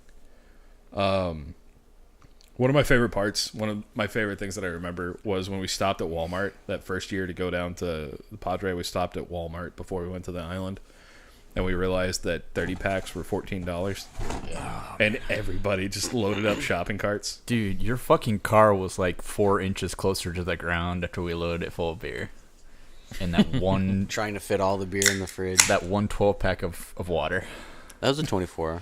One of my favorite parts, one of my favorite things that I remember was when we stopped at Walmart that first year to go down to the Padre. We stopped at Walmart before we went to the island, and we realized that 30 packs were $14. Yeah. And everybody just loaded up shopping carts. Dude, your fucking car was like 4 inches closer to the ground after we loaded it full of beer. And that one... Trying to fit all the beer in the fridge. That 12 pack of water. That was a 24.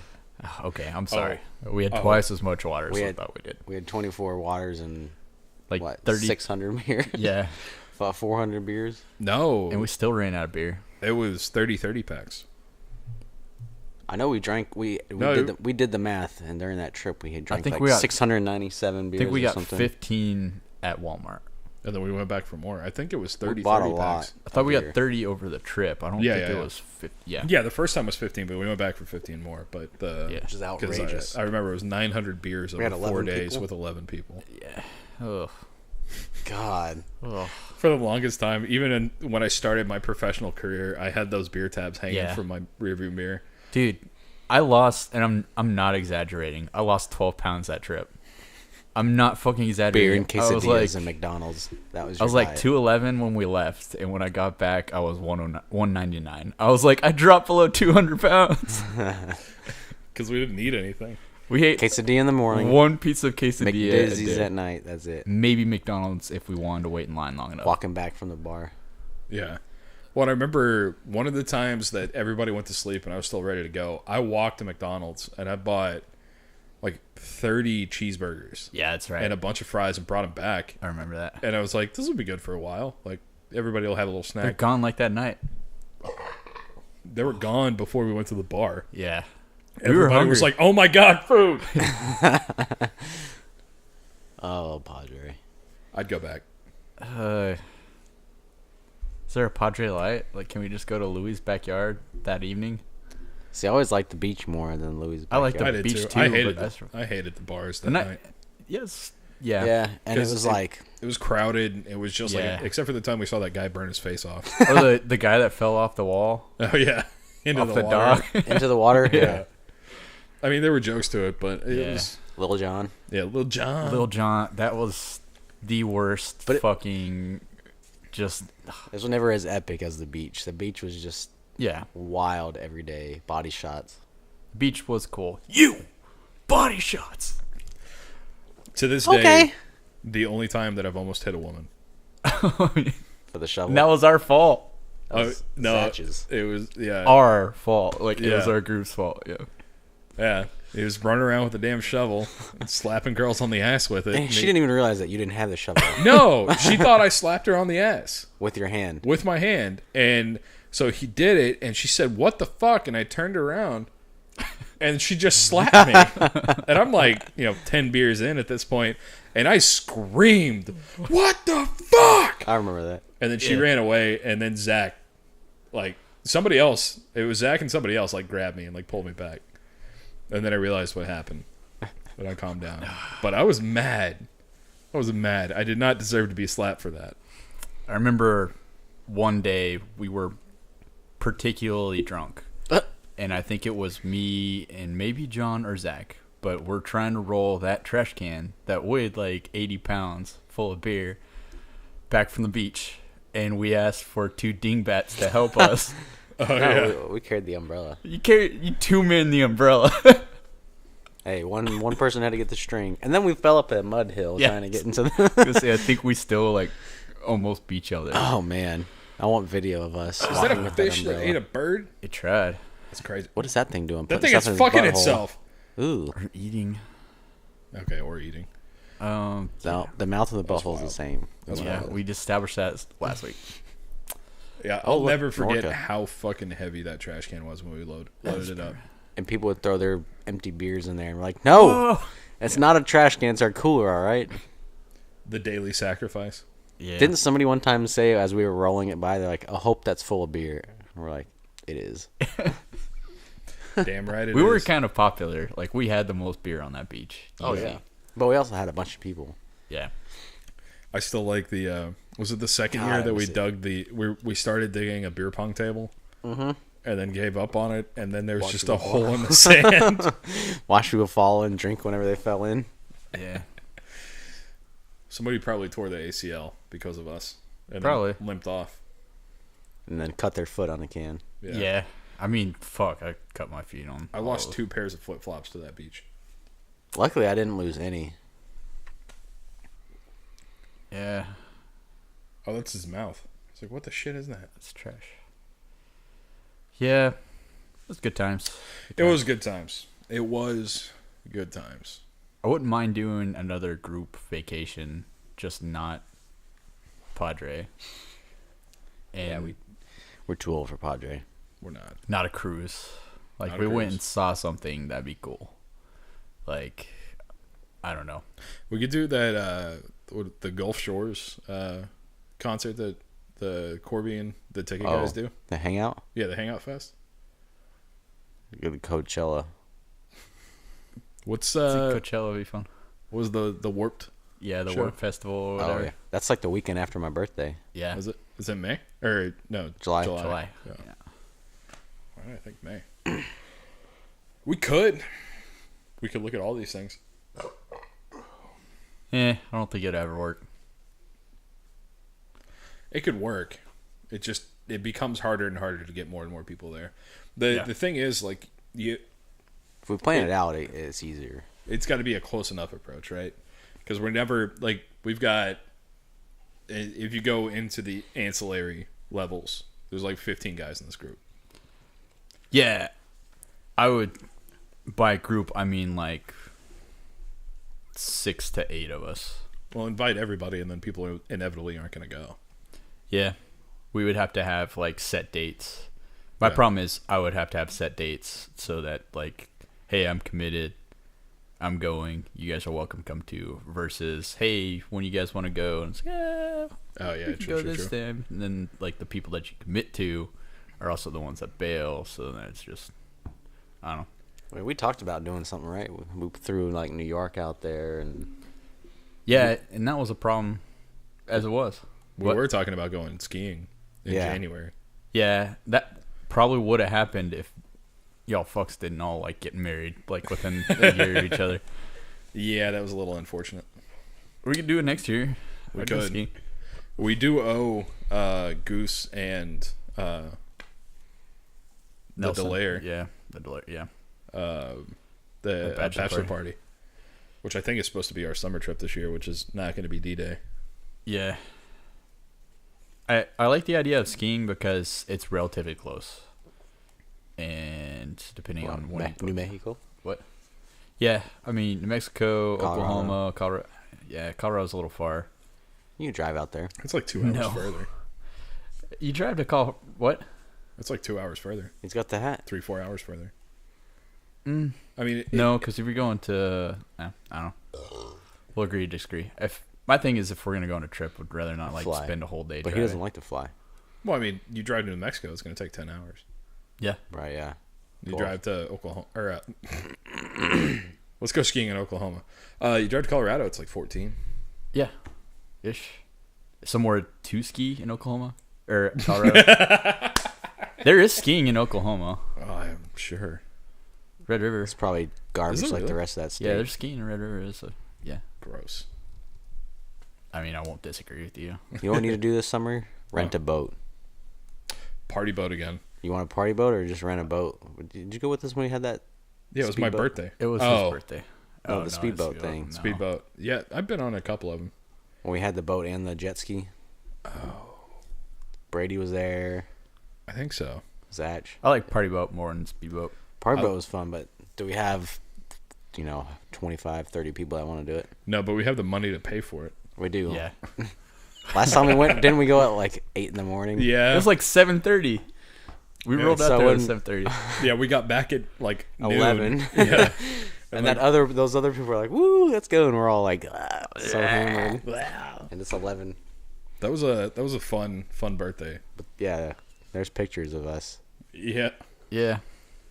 Okay, I'm sorry. We had twice as much water as I thought we did. We had 24 waters and like what, 30... 600 beers? Yeah. About 400 beers? No. And we still ran out of beer. It was 30 packs. I know we drank. We did the math, and during that trip we had drank like 697 beers. I think we got something. 15 at Walmart. And then we went back for more. I think it was 30 bought a packs. lot. I thought we got 30 over the trip. I don't think it was 50. Yeah. Yeah, the first time was 15, but we went back for 15 more. But which is outrageous. I remember it was 900 beers over 4 days with 11 people. Yeah. Ugh. God. Ugh. For the longest time, even when I started my professional career, I had those beer tabs hanging from my rearview mirror. Dude, I lost, and I'm not exaggerating. I lost 12 pounds that trip. I'm not fucking exaggerating. Beer and quesadillas and McDonald's. That was. I was like 211 when we left, and when I got back, I was 199. I was like, I dropped below 200 pounds because we didn't eat anything. We ate quesadilla in the morning, one piece of quesadilla, McDizzy's at night. That's it. Maybe McDonald's if we wanted to wait in line long enough. Walking back from the bar. Yeah. Well, I remember one of the times that everybody went to sleep and I was still ready to go. I walked to McDonald's and I bought like 30 cheeseburgers. Yeah, that's right. And a bunch of fries and brought them back. I remember that. And I was like, this will be good for a while. Like, everybody will have a little snack. They're gone like that night. They were gone before we went to the bar. Yeah. Everybody was like, oh my God, food. Oh, Padre. I'd go back. Is there a Padre Light? Like, can we just go to Louis' backyard that evening? See, I always liked the beach more than Louis' backyard. I like the beach too. I hated the bars that night. Yes. Yeah. Yeah, and it was like... It was crowded. It was just like... Except for the time we saw that guy burn his face off. Or the guy that fell off the wall. Oh, yeah. Into off the water. dock. Into the water? Yeah. I mean, there were jokes to it, but it was... Lil Jon. Yeah, Lil Jon. Lil Jon. That was the worst fucking... Just... This was never as epic as the beach. The beach was just... Yeah. Wild every day. Body shots. Beach was cool. Body shots. To this day, the only time that I've almost hit a woman. For the shovel. And that was our fault. No, Satches. it was our fault. Like it was our group's fault. Yeah. Yeah. He was running around with a damn shovel, slapping girls on the ass with it. And she didn't even realize that you didn't have the shovel. No, she thought I slapped her on the ass with your hand. With my hand, and so he did it, and she said, "What the fuck?" And I turned around, and she just slapped me, and I'm like, 10 beers in at this point, and I screamed, "What the fuck?" I remember that. And then she ran away, and then Zach, somebody else, it was Zach and somebody else, grabbed me and pulled me back, and then I realized what happened, and I calmed down. But I was mad. I did not deserve to be slapped for that. I remember one day we were particularly drunk. And I think it was me and maybe John or Zach. But we're trying to roll that trash can that weighed 80 pounds full of beer back from the beach. And we asked for 2 dingbats to help us. We carried the umbrella. You 2 men the umbrella. Hey, one person had to get the string. And then we fell up a mud hill trying to get into the... I think we still almost beat each other. Oh, man. I want video of us. Is that walking a with fish that umbrella. ate a bird? It tried. That's crazy. What is that thing doing? That Putting thing is stuff in fucking his butthole. itself. Ooh. Or eating. Okay, or eating. No, the mouth of the That's butthole is the wild. same. That's Yeah, wild. we just established that last week. Yeah, Oh, I'll look, never forget Norca. how fucking heavy that trash can was when we loaded it up. And people would throw their empty beers in there and we're like, no, it's not a trash can. It's our cooler, all right? The daily sacrifice. Yeah. Didn't somebody one time say as we were rolling it by, they're like, I hope that's full of beer. And we're like, it is. Damn right it we were is. kind of popular. Like, we had the most beer on that beach. Oh, yeah. But we also had a bunch of people. Yeah. I still like the. Was it the second God, year I that we miss it. dug the? We started digging a beer pong table, and then gave up on it, and then there was Watch just people a hole in the sand. Watch people fall and drink whenever they fell in. Yeah. Somebody probably tore the ACL because of us. And Probably. then limped off. And then cut their foot on the can. Yeah. I mean, fuck, I cut my feet on. I all lost those. 2 pairs of flip flops to that beach. Luckily, I didn't lose any. Yeah. Oh, that's his mouth. It's like, what the shit is that? That's trash. Yeah. It was good times. It was good times. It was good times. I wouldn't mind doing another group vacation, just not Padre. And We're too old for Padre. We're not. not a cruise. Like, Not a we went cruise. and saw something that'd be cool. Like, I don't know. We could do that, the Gulf Shores concert that the Corby and the Ticket guys do. The hangout? Yeah, the Hangout Fest. Go to Coachella. What's Coachella would be fun. what was the Warped? Yeah, the Sure. Warp Festival or Oh, whatever. yeah. That's like the weekend after my birthday. Yeah. Is it May? Or no, July. July. Yeah. Yeah. Why did I think May? We could look at all these things. I don't think it'd ever work. It could work. It becomes harder and harder to get more and more people there. The thing is, like, If we plan it out, it's easier. it's got to be a close enough approach, right? Because we're never, like, we've got, if you go into the ancillary levels, there's like 15 guys in this group. Yeah. I would, by group, I mean like 6 to 8 of us. Well, invite everybody, and then people inevitably aren't going to go. Yeah. We would have to have like set dates. My problem is I would have to have set dates so that, like, hey, I'm committed. I'm going. You guys are welcome to come too. Versus, hey, when you guys want to go, and it's like, Oh, yeah, we can true. go this time. And then, like, the people that you commit to are also the ones that bail. So then it's just, I don't know. Wait, we talked about doing something, right? We threw like New York out there, and Yeah, and that was a problem as it was. We were talking about going skiing in January. Yeah, that probably would have happened if y'all fucks didn't all, like, get married, like, within a year of each other. Yeah, that was a little unfortunate. We could do it next year. We I'd go could. skiing. We do owe Goose and the Nelson. Delaire Yeah, the Delaire, yeah. the bachelor bachelor party, which I think is supposed to be our summer trip this year, which is not going to be D-Day. Yeah. I like the idea of skiing because it's relatively close. And depending on when New Mexico. What? Yeah, I mean, New Mexico, Colorado. Oklahoma, Colorado. Yeah, Colorado's a little far. You can drive out there. It's like 2 hours No. further. You drive to Colorado. What? It's like 2 hours further. He's got the hat. 3-4 hours further. Mm. I mean, No, because if you're going to, I don't know. We'll agree to disagree. My thing is, if we're gonna go on a trip, would rather not like Fly. spend a whole day. But driving. he doesn't like to fly. well, I mean, you drive to New Mexico, it's going to take 10 hours. Yeah. Right, yeah. You Cool. drive to Oklahoma, or let's go skiing in Oklahoma. You drive to Colorado, it's like 14. Yeah. Ish. Somewhere to ski in Oklahoma or Colorado. There is skiing in Oklahoma. Oh, I'm sure. Red River. It's probably garbage Is it like the really? rest of that state. Yeah, there's skiing in Red River. So yeah. Gross. I mean, I won't disagree with you. You know what we need to do this summer? Rent a boat. Party boat again. You want a party boat or just rent a boat? Did you go with us when we had that? Yeah, it was my Speedboat? birthday. It was Oh. his birthday. No, the it's speedboat thing. No. Speedboat. Yeah, I've been on a couple of them. When we had the boat and the jet ski? Oh. Brady was there. I think so. Zach. I like party boat more than speedboat. Party boat was fun, but do we have, 25, 30 people that want to do it? No, but we have the money to pay for it. We do. Yeah. Last time we went, didn't we go at like 8 in the morning? Yeah. It was like 7:30. We rolled out so there at when- 7:30. Yeah, we got back at like noon. 11. Yeah. And those other people were like, "Woo, let's go!" And we're all like, so hammered. And it's 11. That was a fun birthday. But yeah, there's pictures of us. Yeah. Yeah.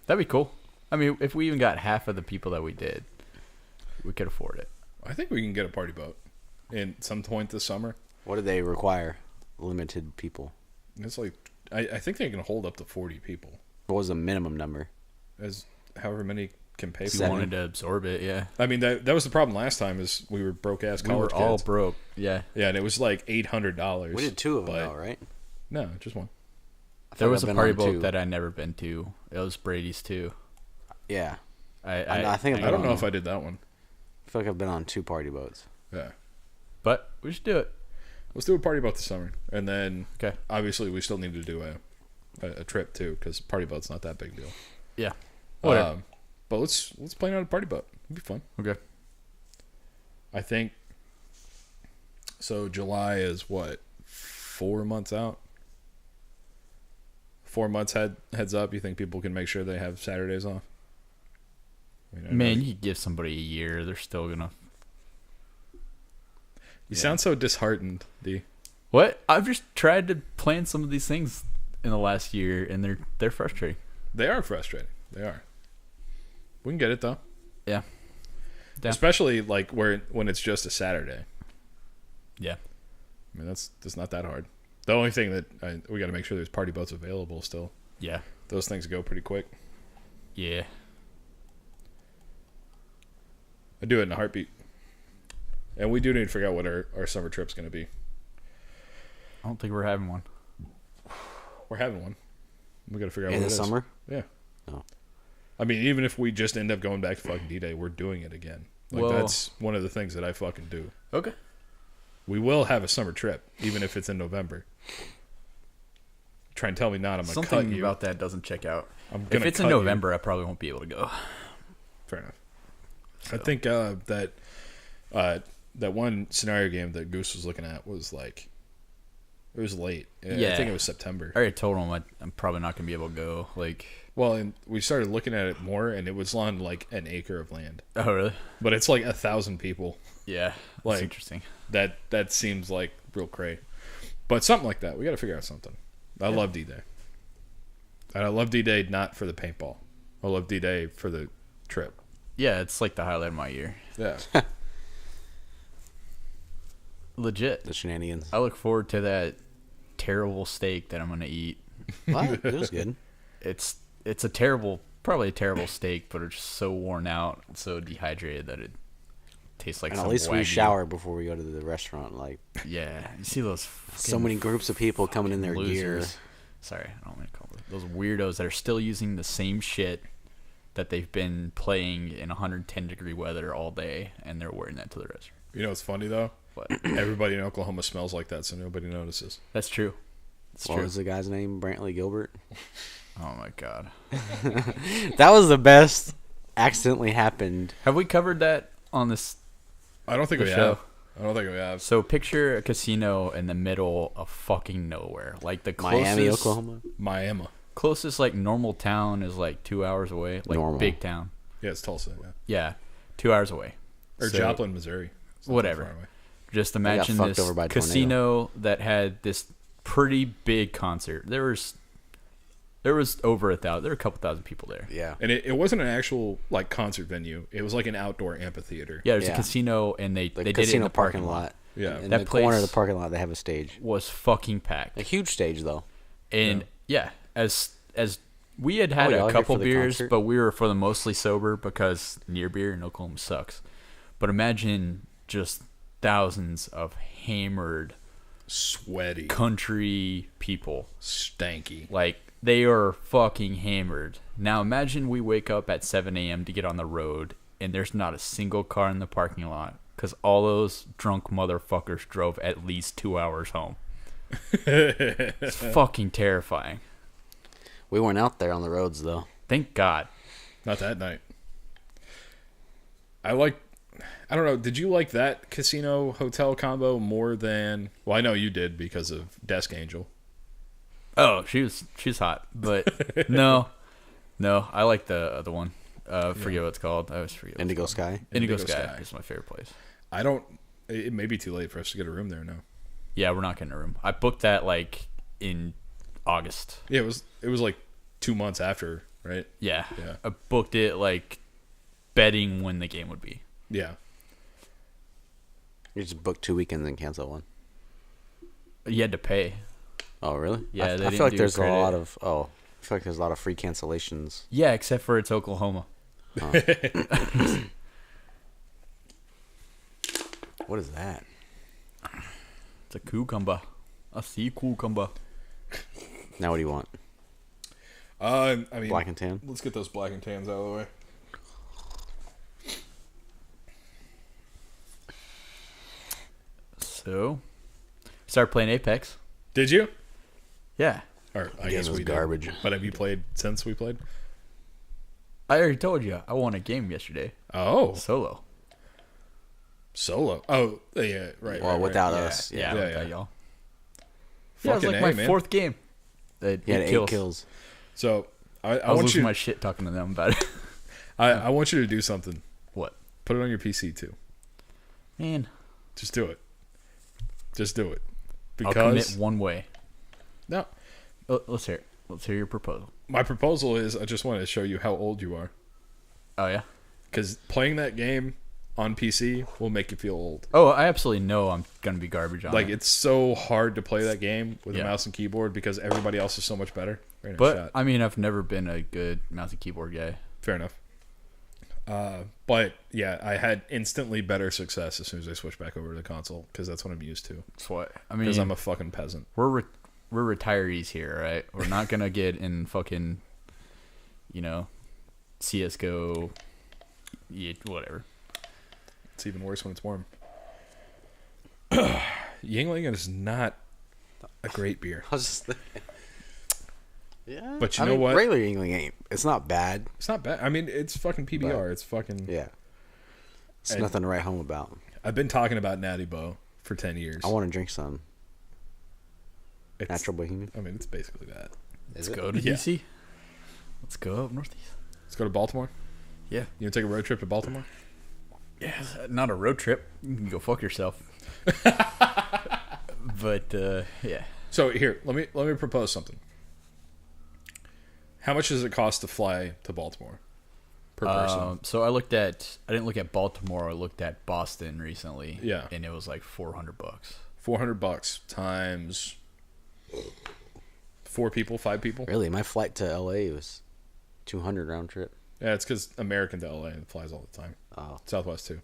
That'd be cool. I mean, if we even got half of the people that we did, we could afford it. I think we can get a party boat in some point this summer. What do they require? Limited people. It's like I think they can hold up to 40 people. What was the minimum number? As however many can pay If for you it. wanted to absorb it, yeah. I mean that was the problem last time is we were broke ass We college were all kids. broke. Yeah. Yeah, and it was like $800. We did 2 of them, but- though, right? No, just one. I There thought was I've a been party on boat 2. that I never been to. It was Brady's too. Yeah. I think I don't know if I did that one. I feel like I've been on 2 party boats. Yeah. But we should do it. Let's do a party boat this summer, and then Okay. obviously we still need to do a trip too because party boat's not that big a deal. Yeah. Whatever. But let's plan out a party boat. It'd be fun. Okay. I think. So July is what 4 months out. 4 months heads up. You think people can make sure they have Saturdays off? I mean, I know Man, you give somebody a year, they're still gonna. you sound so disheartened, D. What? I've just tried to plan some of these things in the last year, and they're frustrating. They are frustrating. They are. We can get it though. Yeah. Yeah. Especially like when it's just a Saturday. Yeah. I mean that's not that hard. The only thing that we got to make sure there's party boats available still. Yeah. Those things go pretty quick. Yeah. I do it in a heartbeat. And we do need to figure out what our summer trip's going to be. I don't think we're having one. We're having one. We got to figure out In what the it is. summer? Yeah. Oh. I mean, even if we just end up going back to fucking D-Day, we're doing it again. Like Well- that's one of the things that I fucking do. Okay. We will have a summer trip, even if it's in November. Try and tell me not. I'm going to cut Something you. about that doesn't check out. I'm If gonna it's in cut you. November, I probably won't be able to go. Fair enough. So. I think that one scenario game that Goose was looking at was like, it was late. I Yeah. think it was September. I already told him I'm probably not gonna be able to go. Like, Well, and we started looking at it more, and it was on like an acre of land, oh really? but it's like 1,000 people. Yeah, that's Like- interesting. That seems like real cray. But something like that, we got to figure out something. I love D-Day. And I love D-Day not for the paintball. I love D-Day for the trip. Yeah, it's like the highlight of my year. Yeah. Legit. The shenanigans. I look forward to that terrible steak that I'm gonna eat. What? It was good. It's probably a terrible steak, but it's just so worn out, and so dehydrated that it tastes like. And some at least we Wagyu. shower before we go to the restaurant. Like, Yeah, you see those. so many groups of people coming in their gear. losers. Sorry, I don't want to call them those weirdos that are still using the same shit that they've been playing in 110-degree weather all day, and they're wearing that to the restaurant. You know what's funny, though? But Everybody in Oklahoma smells like that, so nobody notices. that's true. It's What true. was the guy's name? Brantley Gilbert. Oh my god. That was the best. Accidentally happened. Have we covered that on this? I don't think The we show. have. I don't think we have. So picture a casino in the middle of fucking nowhere. Like the closest, Miami, Oklahoma. Miami. closest like normal town is like 2 hours away. Like Normal. big town. Yeah, it's Tulsa. Yeah. Yeah, 2 hours away. Or So, Joplin, Missouri. It's not that whatever. far away. Just got imagine fucked this over by a casino that had this pretty big concert. There was over 1,000. There were a couple thousand people there. Yeah. And it wasn't an actual like concert venue. It was like an outdoor amphitheater. Yeah, there's Yeah. a casino, and they The did it in casino the parking lot. Yeah. In That the corner of the place- parking lot, they have a stage. Was fucking packed. A huge stage, though. And yeah, as we had Oh, had y'all a here couple for the beers, concert? but we were for the mostly sober because near beer in Oklahoma sucks. But imagine just thousands of hammered Sweaty. country people. Stanky. Like, they are fucking hammered. Now imagine we wake up at 7 a.m. to get on the road, and there's not a single car in the parking lot because all those drunk motherfuckers drove at least 2 hours home. It's fucking terrifying. We weren't out there on the roads though. Thank God. Not that night. I don't know, did you like that casino hotel combo more than... Well, I know you did because of Desk Angel. Oh, she's hot, but no, I like the other one. Forget what it's called. I always forget. Indigo Sky. Indigo Sky is my favorite place. It may be too late for us to get a room there now. Yeah, we're not getting a room. I booked that like in August. Yeah, it was like 2 months after, right? Yeah. Yeah. I booked it like betting when the game would be. Yeah. You just booked 2 weekends and cancel one. You had to pay. Oh really? Yeah, I they feel like didn't there's do a lot credit. of I feel like there's a lot of free cancellations. Yeah, except for it's Oklahoma. What is that? It's a cucumber. A sea cucumber. Now what do you want? I mean, Black and tan? Let's get those black and tans out of the way. So, started playing Apex. Did you? Yeah. Or I Game guess was we garbage. did. But have you played since we played? I already told you. I won a game yesterday. Oh, Solo. solo. Oh, yeah, right. Well, right, without right. us. Yeah, Yeah, without yeah. y'all. Yeah, it was Fucking like A, my man. fourth game. He had 8 kills. So I I was want losing you. my shit talking to them about it. I want you to do something. What? Put it on your PC too. Man, Just do it. Just do it. I'll commit Because one way. no, Let's hear it. Let's hear your proposal. my proposal is I just want to show you how old you are. Oh, yeah? Because playing that game on PC will make you feel old. Oh, I absolutely know I'm going to be garbage on Like it. it's so hard to play that game with a Yeah. mouse and keyboard because everybody else is so much better. There ain't a But, shot. I mean, I've never been a good mouse and keyboard guy. Fair enough. But yeah, I had instantly better success as soon as I switched back over to the console because that's what I'm used to. That's what. I Because mean, I'm a fucking peasant. we're retirees here, right? We're not going to get in fucking, CSGO, whatever. It's even worse when it's warm. Yuengling is not a great beer. I was just yeah. But you know what? Regular Yuengling ain't. It's not bad. It's not bad. I mean, it's fucking PBR. But- It's fucking... Yeah. It's And- nothing to write home about. I've been talking about Natty Boh for 10 years. I want to drink some It's- natural bohemian. I mean, it's basically that. Is Let's it? go to Yeah. DC. Let's go up northeast. Let's go to Baltimore. Yeah. You want to take a road trip to Baltimore? Yeah, not a road trip. You can go fuck yourself. But yeah, So here, let me propose something. How much does it cost to fly to Baltimore per person? so I didn't look at Baltimore. I looked at Boston recently. Yeah. and it was like $400. $400 times 4 people, 5 people. Really? My flight to LA was 200 round trip. Yeah, it's because American to LA flies all the time. Oh, Southwest too.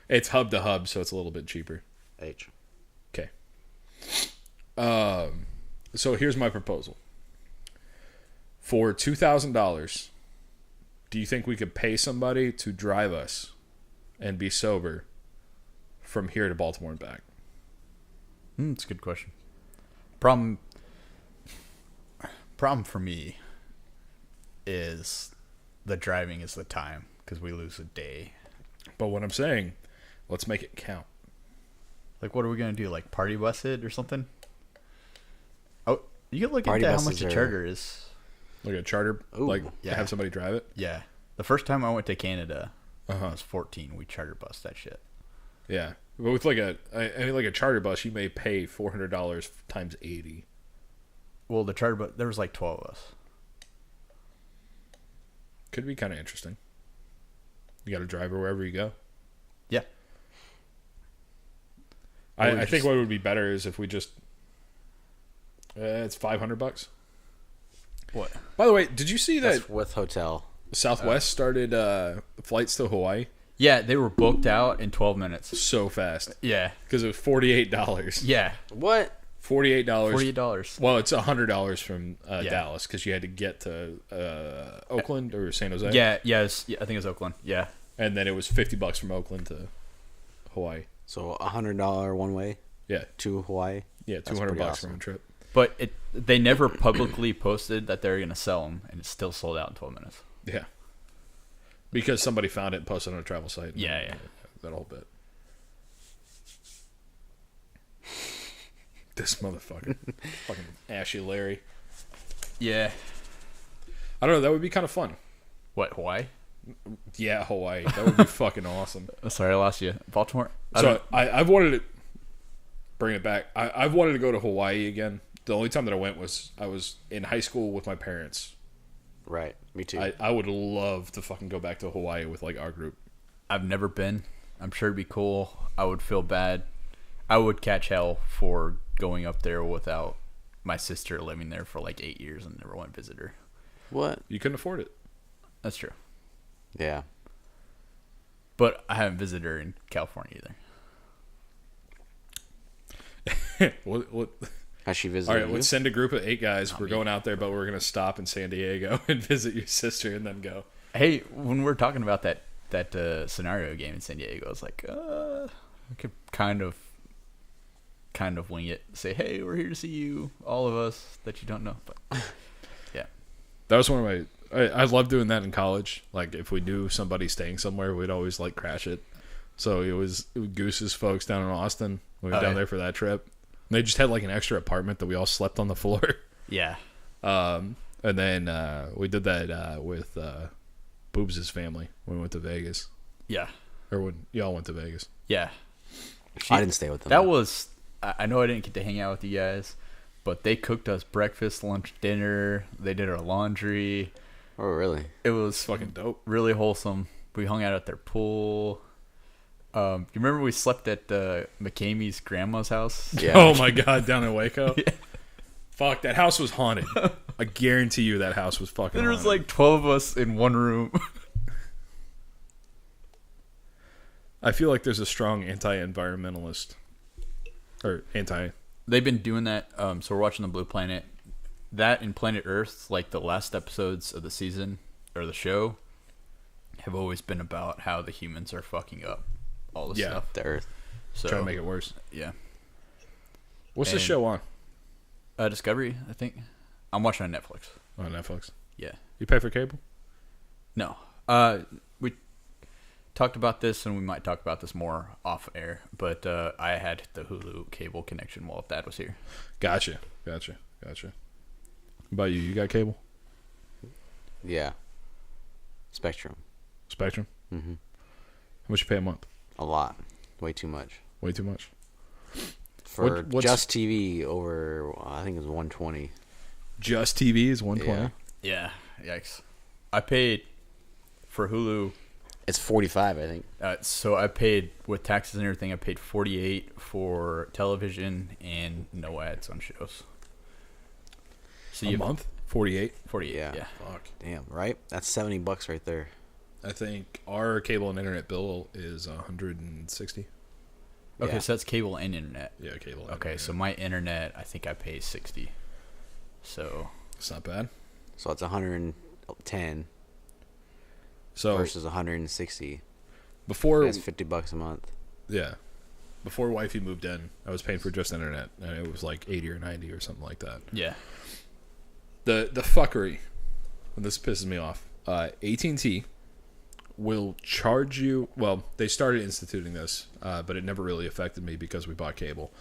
It's hub to hub, so it's a little bit cheaper. H. Okay. So here's my proposal. For $2,000, do you think we could pay somebody to drive us and be sober from here to Baltimore and back? That's a good question. Problem for me is the driving is the time because we lose a day. But what I'm saying, let's make it count. Like, what are we gonna do? Like, party bus it or something? Oh, you can look Party into how buses much a are- charter is. Like a charter, Ooh, like yeah. have somebody drive it. Yeah, the first time I went to Canada, I Uh-huh. was 14. We charter bus that shit. Yeah, but with like a charter bus, you may pay $400 times 80. Well, the charter bus, there was like 12 of us. Could be kind of interesting. You got a driver wherever you go. Yeah. I Or think just- what would be better is if we just. It's $500. What? By the way, did you see that That's with hotel. Southwest started flights to Hawaii Yeah, they were booked out in 12 minutes. so fast Yeah. because it was $48. Yeah. What? $48. $48. Well, it's $100 from Yeah. Dallas because you had to get to Oakland or San Jose. Yeah, yeah, I think it's Oakland. Yeah. And then it was $50 from Oakland to Hawaii. So $100 one way Yeah. to Hawaii. Yeah, That's $200 pretty awesome. round trip. But they never publicly posted that they're going to sell them, and it's still sold out in 12 minutes. Yeah. Because somebody found it and posted on a travel site. Yeah. That whole bit. This motherfucker. Fucking Ashy Larry. Yeah. I don't know. That would be kind of fun. What, Hawaii? Yeah, Hawaii. That would be fucking awesome. Oh, sorry, I lost you. Baltimore? So I've wanted to bring it back. I've wanted to go to Hawaii again. The only time that I went was I was in high school with my parents. Right. Me too. I would love to fucking go back to Hawaii with like our group. I've never been. I'm sure it'd be cool. I would feel bad. I would catch hell for going up there without my sister living there for like 8 years and never went to visit her. What? You couldn't afford it. That's true. Yeah. But I haven't visited her in California either. What? Has she All visited right, you? let's send a group of 8 guys. We're going out there, but we're going to stop in San Diego and visit your sister and then go. Hey, when we're talking about that scenario game in San Diego, it's like, I could kind of wing it. Say, hey, we're here to see you, all of us that you don't know. But yeah, That was one of my. I loved doing that in college. Like if we knew somebody staying somewhere, we'd always like crash it. So it was Goose's folks down in Austin. We went down there for that trip. And they just had like an extra apartment that we all slept on the floor. yeah. And then we did that with Boobs' family when we went to Vegas. Yeah. Or when y'all went to Vegas. Yeah. I didn't stay with them. That was, I know I didn't get to hang out with you guys, but they cooked us breakfast, lunch, dinner. They did our laundry. Oh, really? It was Fucking dope. really wholesome. We hung out at their pool. You remember we slept at McCamey's grandma's house? Yeah. Oh my God, down in Waco? Yeah. Fuck, that house was haunted. I guarantee you that house was fucking There was haunted. like 12 of us in one room. I feel like there's a strong anti-environmentalist. Or anti... They've been doing that. So we're watching the Blue Planet. That and Planet Earth, like the last episodes of the season or the show, have always been about how the humans are fucking up all this stuff. The Earth. So Trying to make it worse. yeah. What's this And- show on? Discovery, I think. I'm watching on Netflix. On Netflix. Yeah. You pay for cable? No. We talked about this, and we might talk about this more off air. But I had the Hulu cable connection while Dad was here. Gotcha. What about you? You got cable? Yeah. Spectrum. Spectrum? Mm-hmm. How much you pay a month? A lot. Way too much. Way too much. For What's- just TV over, I think it was 120. Just TV is 120. Yeah. Yeah. Yikes. I paid for Hulu. It's 45, I think. So I paid, with taxes and everything, I paid $48 for television and no ads on shows. So A month? 48. 48. Yeah. Yeah. Fuck. Damn, right? That's $70 right there. I think our cable and internet bill is 160. Okay, Yeah. so that's cable and internet. Yeah, cable. and Okay, internet. so my internet, I think I pay $60. So It's not bad. So it's 110 So versus 160. before, That's $50 a month. yeah, before wifey moved in, I was paying for just internet, and it was like 80 or 90 or something like that. yeah, The fuckery, and this pisses me off. AT&T will charge you. Well, they started instituting this, but it never really affected me because we bought cable.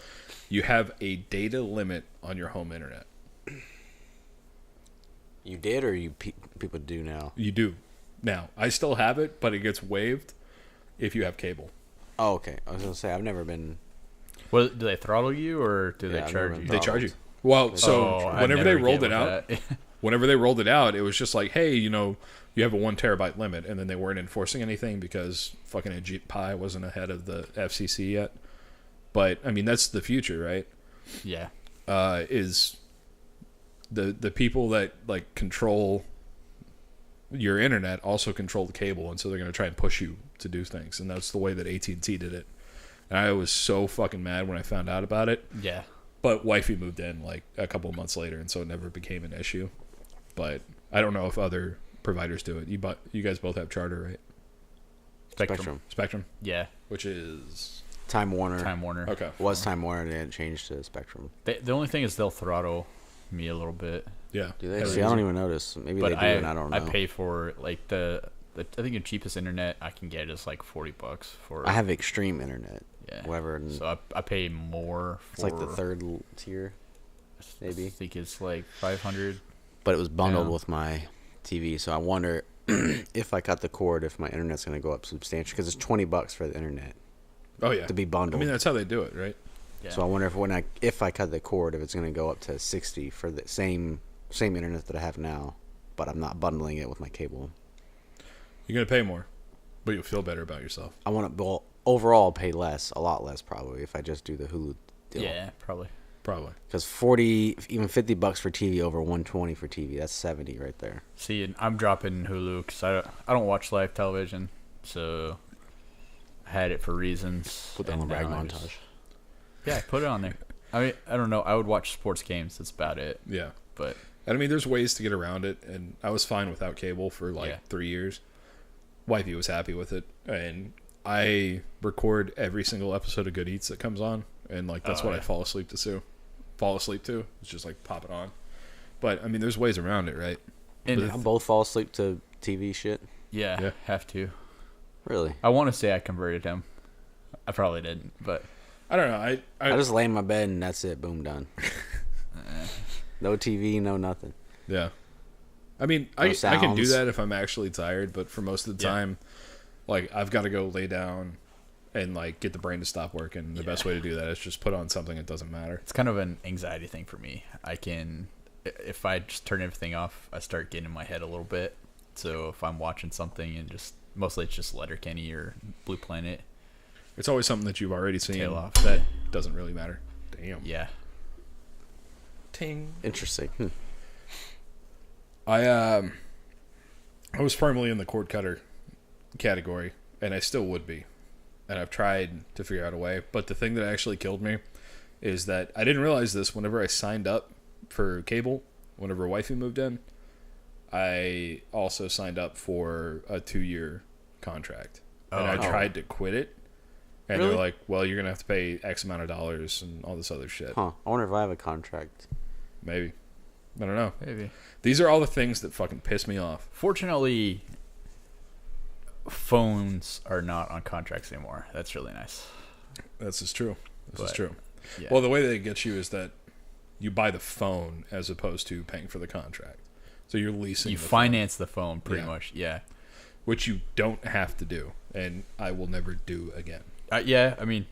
You have a data limit on your home internet. You did, or people do now? You do. Now, I still have it, but it gets waived if you have cable. Oh, okay. I was gonna say I've never been. well, do they throttle you or do Yeah, they I've charge never you? They charge you. Well, so I whenever they never rolled get it out, with that. whenever they rolled it out, it was just like, hey, you know, you have a 1 terabyte limit, and then they weren't enforcing anything because fucking Ajit Pai wasn't ahead of the FCC yet. But I mean, that's the future, right? yeah, Is the people that like control your internet also control the cable, and so they're going to try and push you to do things, and that's the way that AT&T did it. And I was so fucking mad when I found out about it. yeah. But wifey moved in like a couple of months later, and so it never became an issue. But I don't know if other providers do it. You guys both have Charter, right? Spectrum. Spectrum, Yeah, which is Time Warner. Time Warner. Okay. Was Time Warner, they had changed to Spectrum. The only thing is they'll throttle me a little bit. Yeah. Do they? See, I don't even notice. Maybe But they do, and I don't know. I pay for like I think the cheapest internet I can get is like $40 for. I have extreme internet. Yeah. Whatever. And So I pay more for. it's like the third tier, maybe. I think it's like 500. But it was bundled Yeah. with my TV, so I wonder if I cut the cord, if my internet's going to go up substantially, because it's $20 for the internet Oh yeah. to be I bundled. mean, that's how they do it, right? Yeah. So I wonder if I cut the cord, if it's going to go up to 60 for the same internet that I have now, but I'm not bundling it with my cable. You're gonna pay more, but you'll feel better about yourself. I want to overall pay less, a lot less probably, if I just do the Hulu deal. Yeah, probably. Probably. Because 40, even $50 for TV over 120 for TV, that's 70 right there. See, and I'm dropping Hulu because I don't watch live television, so I had it for reasons. Put that on and the brag now I montage. just- Yeah, put it on there. I mean, I don't know. I would watch sports games. That's about it. Yeah. But And I mean, there's ways to get around it, and I was fine without cable for like 3 years. Wifey was happy with it, and I record every single episode of Good Eats that comes on, and like that's what I fall asleep to. It's just like pop it on. But I mean, there's ways around it, right? and I both fall asleep to TV shit. yeah, have to. Really? I want to say I converted him. I probably didn't, but I don't know. I just lay in my bed and that's it. Boom, done. No TV, no nothing. Yeah. I mean, No I can do sounds. that if I'm actually tired, but for most of the time, like, I've got to go lay down and, like, get the brain to stop working. The best way to do that is just put on something that doesn't matter. it's kind of an anxiety thing for me. If I just turn everything off, I start getting in my head a little bit. So if I'm watching something and mostly it's just Letterkenny or Blue Planet. It's always something that you've already seen Tail off. that doesn't really matter. Damn. Yeah. Ting. Interesting. I was firmly in the cord cutter category, and I still would be. And I've tried to figure out a way. But the thing that actually killed me is that I didn't realize this whenever I signed up for cable, whenever wifey moved in. I also signed up for a 2-year contract. And I tried to quit it. And Really? they're like, well, you're going to have to pay X amount of dollars and all this other shit. Huh. I wonder if I have a contract. Maybe. I don't know. Maybe. These are all the things that fucking piss me off. Fortunately, phones are not on contracts anymore. That's really nice. This is true. This is But, true. Yeah. Well, the way they get you is that you buy the phone as opposed to paying for the contract. So you're leasing you the finance the phone pretty Yeah. much. Yeah. phone, which you don't have to do, and I will never do again. Yeah. I mean,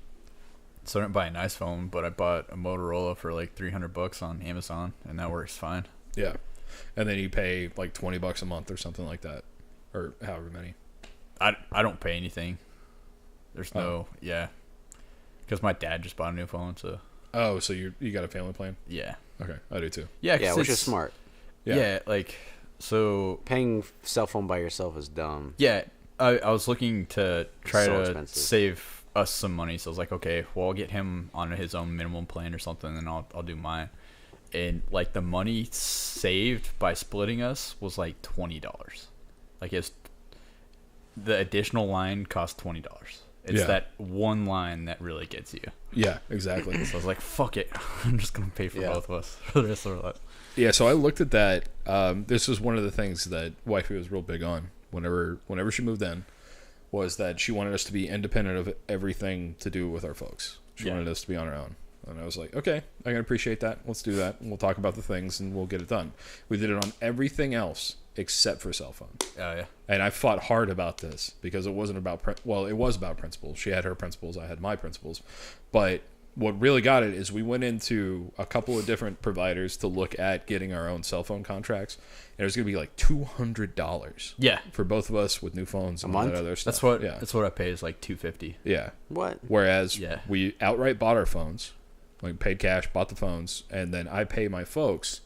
so I didn't buy a nice phone, but I bought a Motorola for like $300 on Amazon, and that works fine. Yeah. And then you pay like $20 a month or something like that, or however many. I don't pay anything. There's no because my dad just bought a new phone, so Oh, so you got a family plan? yeah. Okay, I do too. Yeah, 'cause Yeah, which is it's- smart. Yeah. like so. Paying cell phone by yourself is dumb. Yeah, I was looking to try So to expensive. save us some money, so I was like, okay, well, I'll get him on his own minimum plan or something, and I'll do mine. And like the money saved by splitting us was like $20. Like the additional line cost $20. It's Yeah. that one line that really gets you. Yeah, exactly. So I was like, fuck it, I'm just gonna pay for Yeah. both of us for the rest of our life. Yeah, so I looked at that. This was one of the things that wifey was real big on whenever she moved in, was that she wanted us to be independent of everything to do with our folks. She Yeah. wanted us to be on our own. And I was like, okay, I can appreciate that. Let's do that. And we'll talk about the things and we'll get it done. We did it on everything else except for cell phone. Oh yeah. And I fought hard about this because it wasn't about, it was about principles. She had her principles. I had my principles. But what really got it is we went into a couple of different providers to look at getting our own cell phone contracts. And it was going to be like $200 Yeah. for both of us with new phones and all month? that other stuff. That's what I pay is like $250. Yeah. What? Whereas Yeah. we outright bought our phones, like paid cash, bought the phones, and then I pay my folks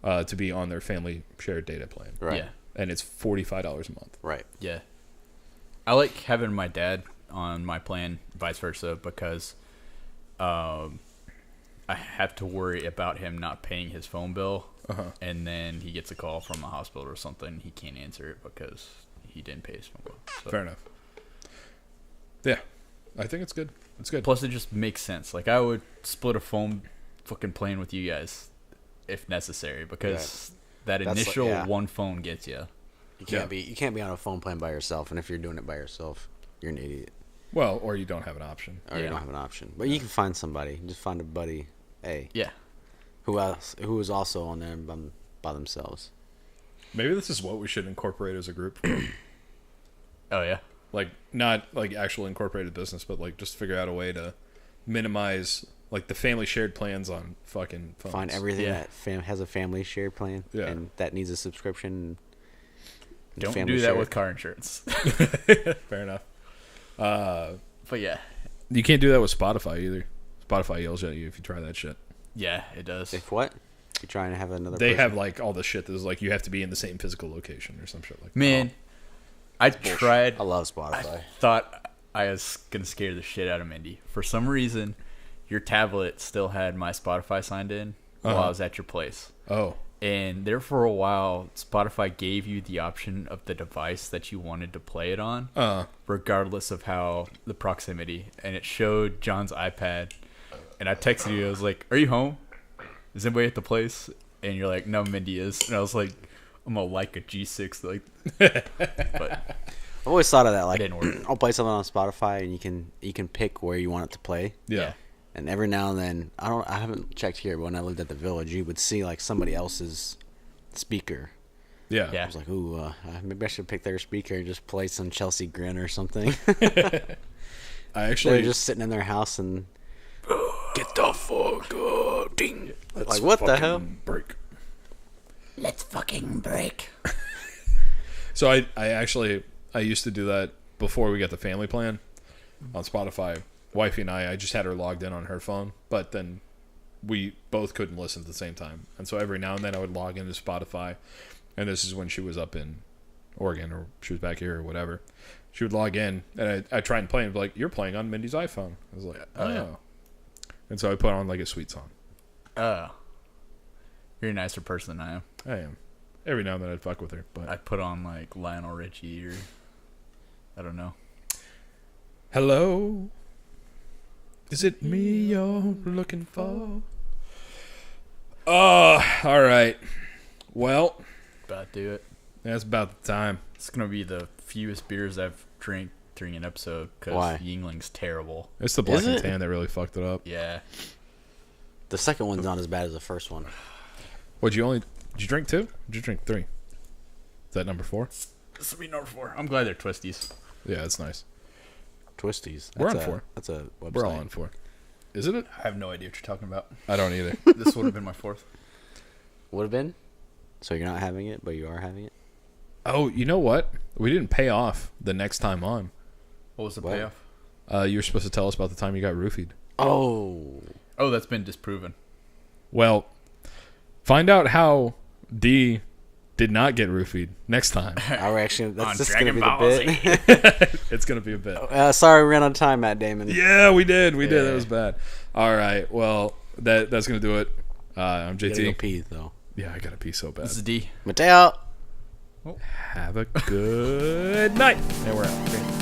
to be on their family shared data plan. Right. Yeah. And it's $45 a month. Right. Yeah. I like having my dad on my plan, vice versa, because I have to worry about him not paying his phone bill, and then he gets a call from the hospital or something. He can't answer it because he didn't pay his phone bill. So, Fair enough. Yeah. I think it's good. It's good. Plus, it just makes sense. Like, I would split a phone fucking plane with you guys if necessary, because that That's initial like, yeah. one phone gets you. You can't be on a phone plan by yourself, and if you're doing it by yourself, you're an idiot. Well, or you don't have an option. Or you don't have an option. But you can find somebody. Just find a buddy. Hey. Yeah. Who is also on there by themselves. Maybe this is what we should incorporate as a group. Oh, yeah. Like, not like actual incorporated business, but like just figure out a way to minimize like the family shared plans on fucking phones. Find everything that has a family shared plan. Yeah. And that needs a subscription. Don't do that with car insurance. Fair enough. But yeah. You can't do that with Spotify either. Spotify yells at you if you try that shit. Yeah, it does. If what? You're trying to have another They person? have like all the shit that's like you have to be in the same physical location or some shit like that. Man, I tried. I love Spotify. I thought I was going to scare the shit out of Mindy. For some reason, your tablet still had my Spotify signed in while I was at your place. Oh. And there for a while, Spotify gave you the option of the device that you wanted to play it on, regardless of how the proximity. And it showed John's iPad. And I texted you. I was like, "Are you home? Is anybody at the place?" And you're like, "No, Mindy is." And I was like, "I'm gonna like a G6." Like, but I've always thought of that. Like, it didn't work. I'll play something on Spotify, and you can pick where you want it to play. Yeah. And every now and then, I haven't checked here, but when I lived at the Village, you would see like somebody else's speaker. Yeah. I was like, ooh, maybe I should pick their speaker and just play some Chelsea Grin or something. I actually They're just sitting in their house and get the fuck up, ding. Let's Like, what the fucking hell? break. Let's fucking break. So I used to do that before we got the family plan on Spotify. Wifey and I just had her logged in on her phone, but then we both couldn't listen at the same time. And so every now and then I would log into Spotify, and this is when she was up in Oregon or she was back here or whatever. She would log in, and I try and play and be like, "You're playing on Mindy's iPhone." I was like, "Oh." Yeah. And so I put on like a sweet song. you're a nicer person than I am. I am. Every now and then I'd fuck with her, but I put on like Lionel Richie or I don't know. Hello? Is it me you're looking for? Oh, all right. Well, About to do it. that's about the time. It's gonna be the fewest beers I've drank during an episode because Why? Yuengling's terrible. It's the black Is and it? tan that really fucked it up. Yeah. The second one's not as bad as the first one. Did you drink 2? Did you drink 3? Is that number 4? This will be number 4. I'm glad they're twisties. Yeah, it's nice. Twisties. We're That's on 4. That's a website. We're all on 4. Isn't it? I have no idea what you're talking about. I don't either. This would have been my 4th. Would have been? So you're not having it, but you are having it? Oh, you know what? We didn't pay off the next time on. What was the What? payoff? You were supposed to tell us about the time you got roofied. Oh. Oh, that's been disproven. Well, find out how D did not get roofied next time. Our action. That's On just going to be Dragon the Ball bit. It's going to be a bit. Sorry, we ran out of time, Matt Damon. Yeah, we did. We did. Yeah. That was bad. All right. Well, that's going to do it. I'm You gotta JT. go pee, though. Yeah, I got to pee so bad. This is D. Mateo. Have a good night. And we're out.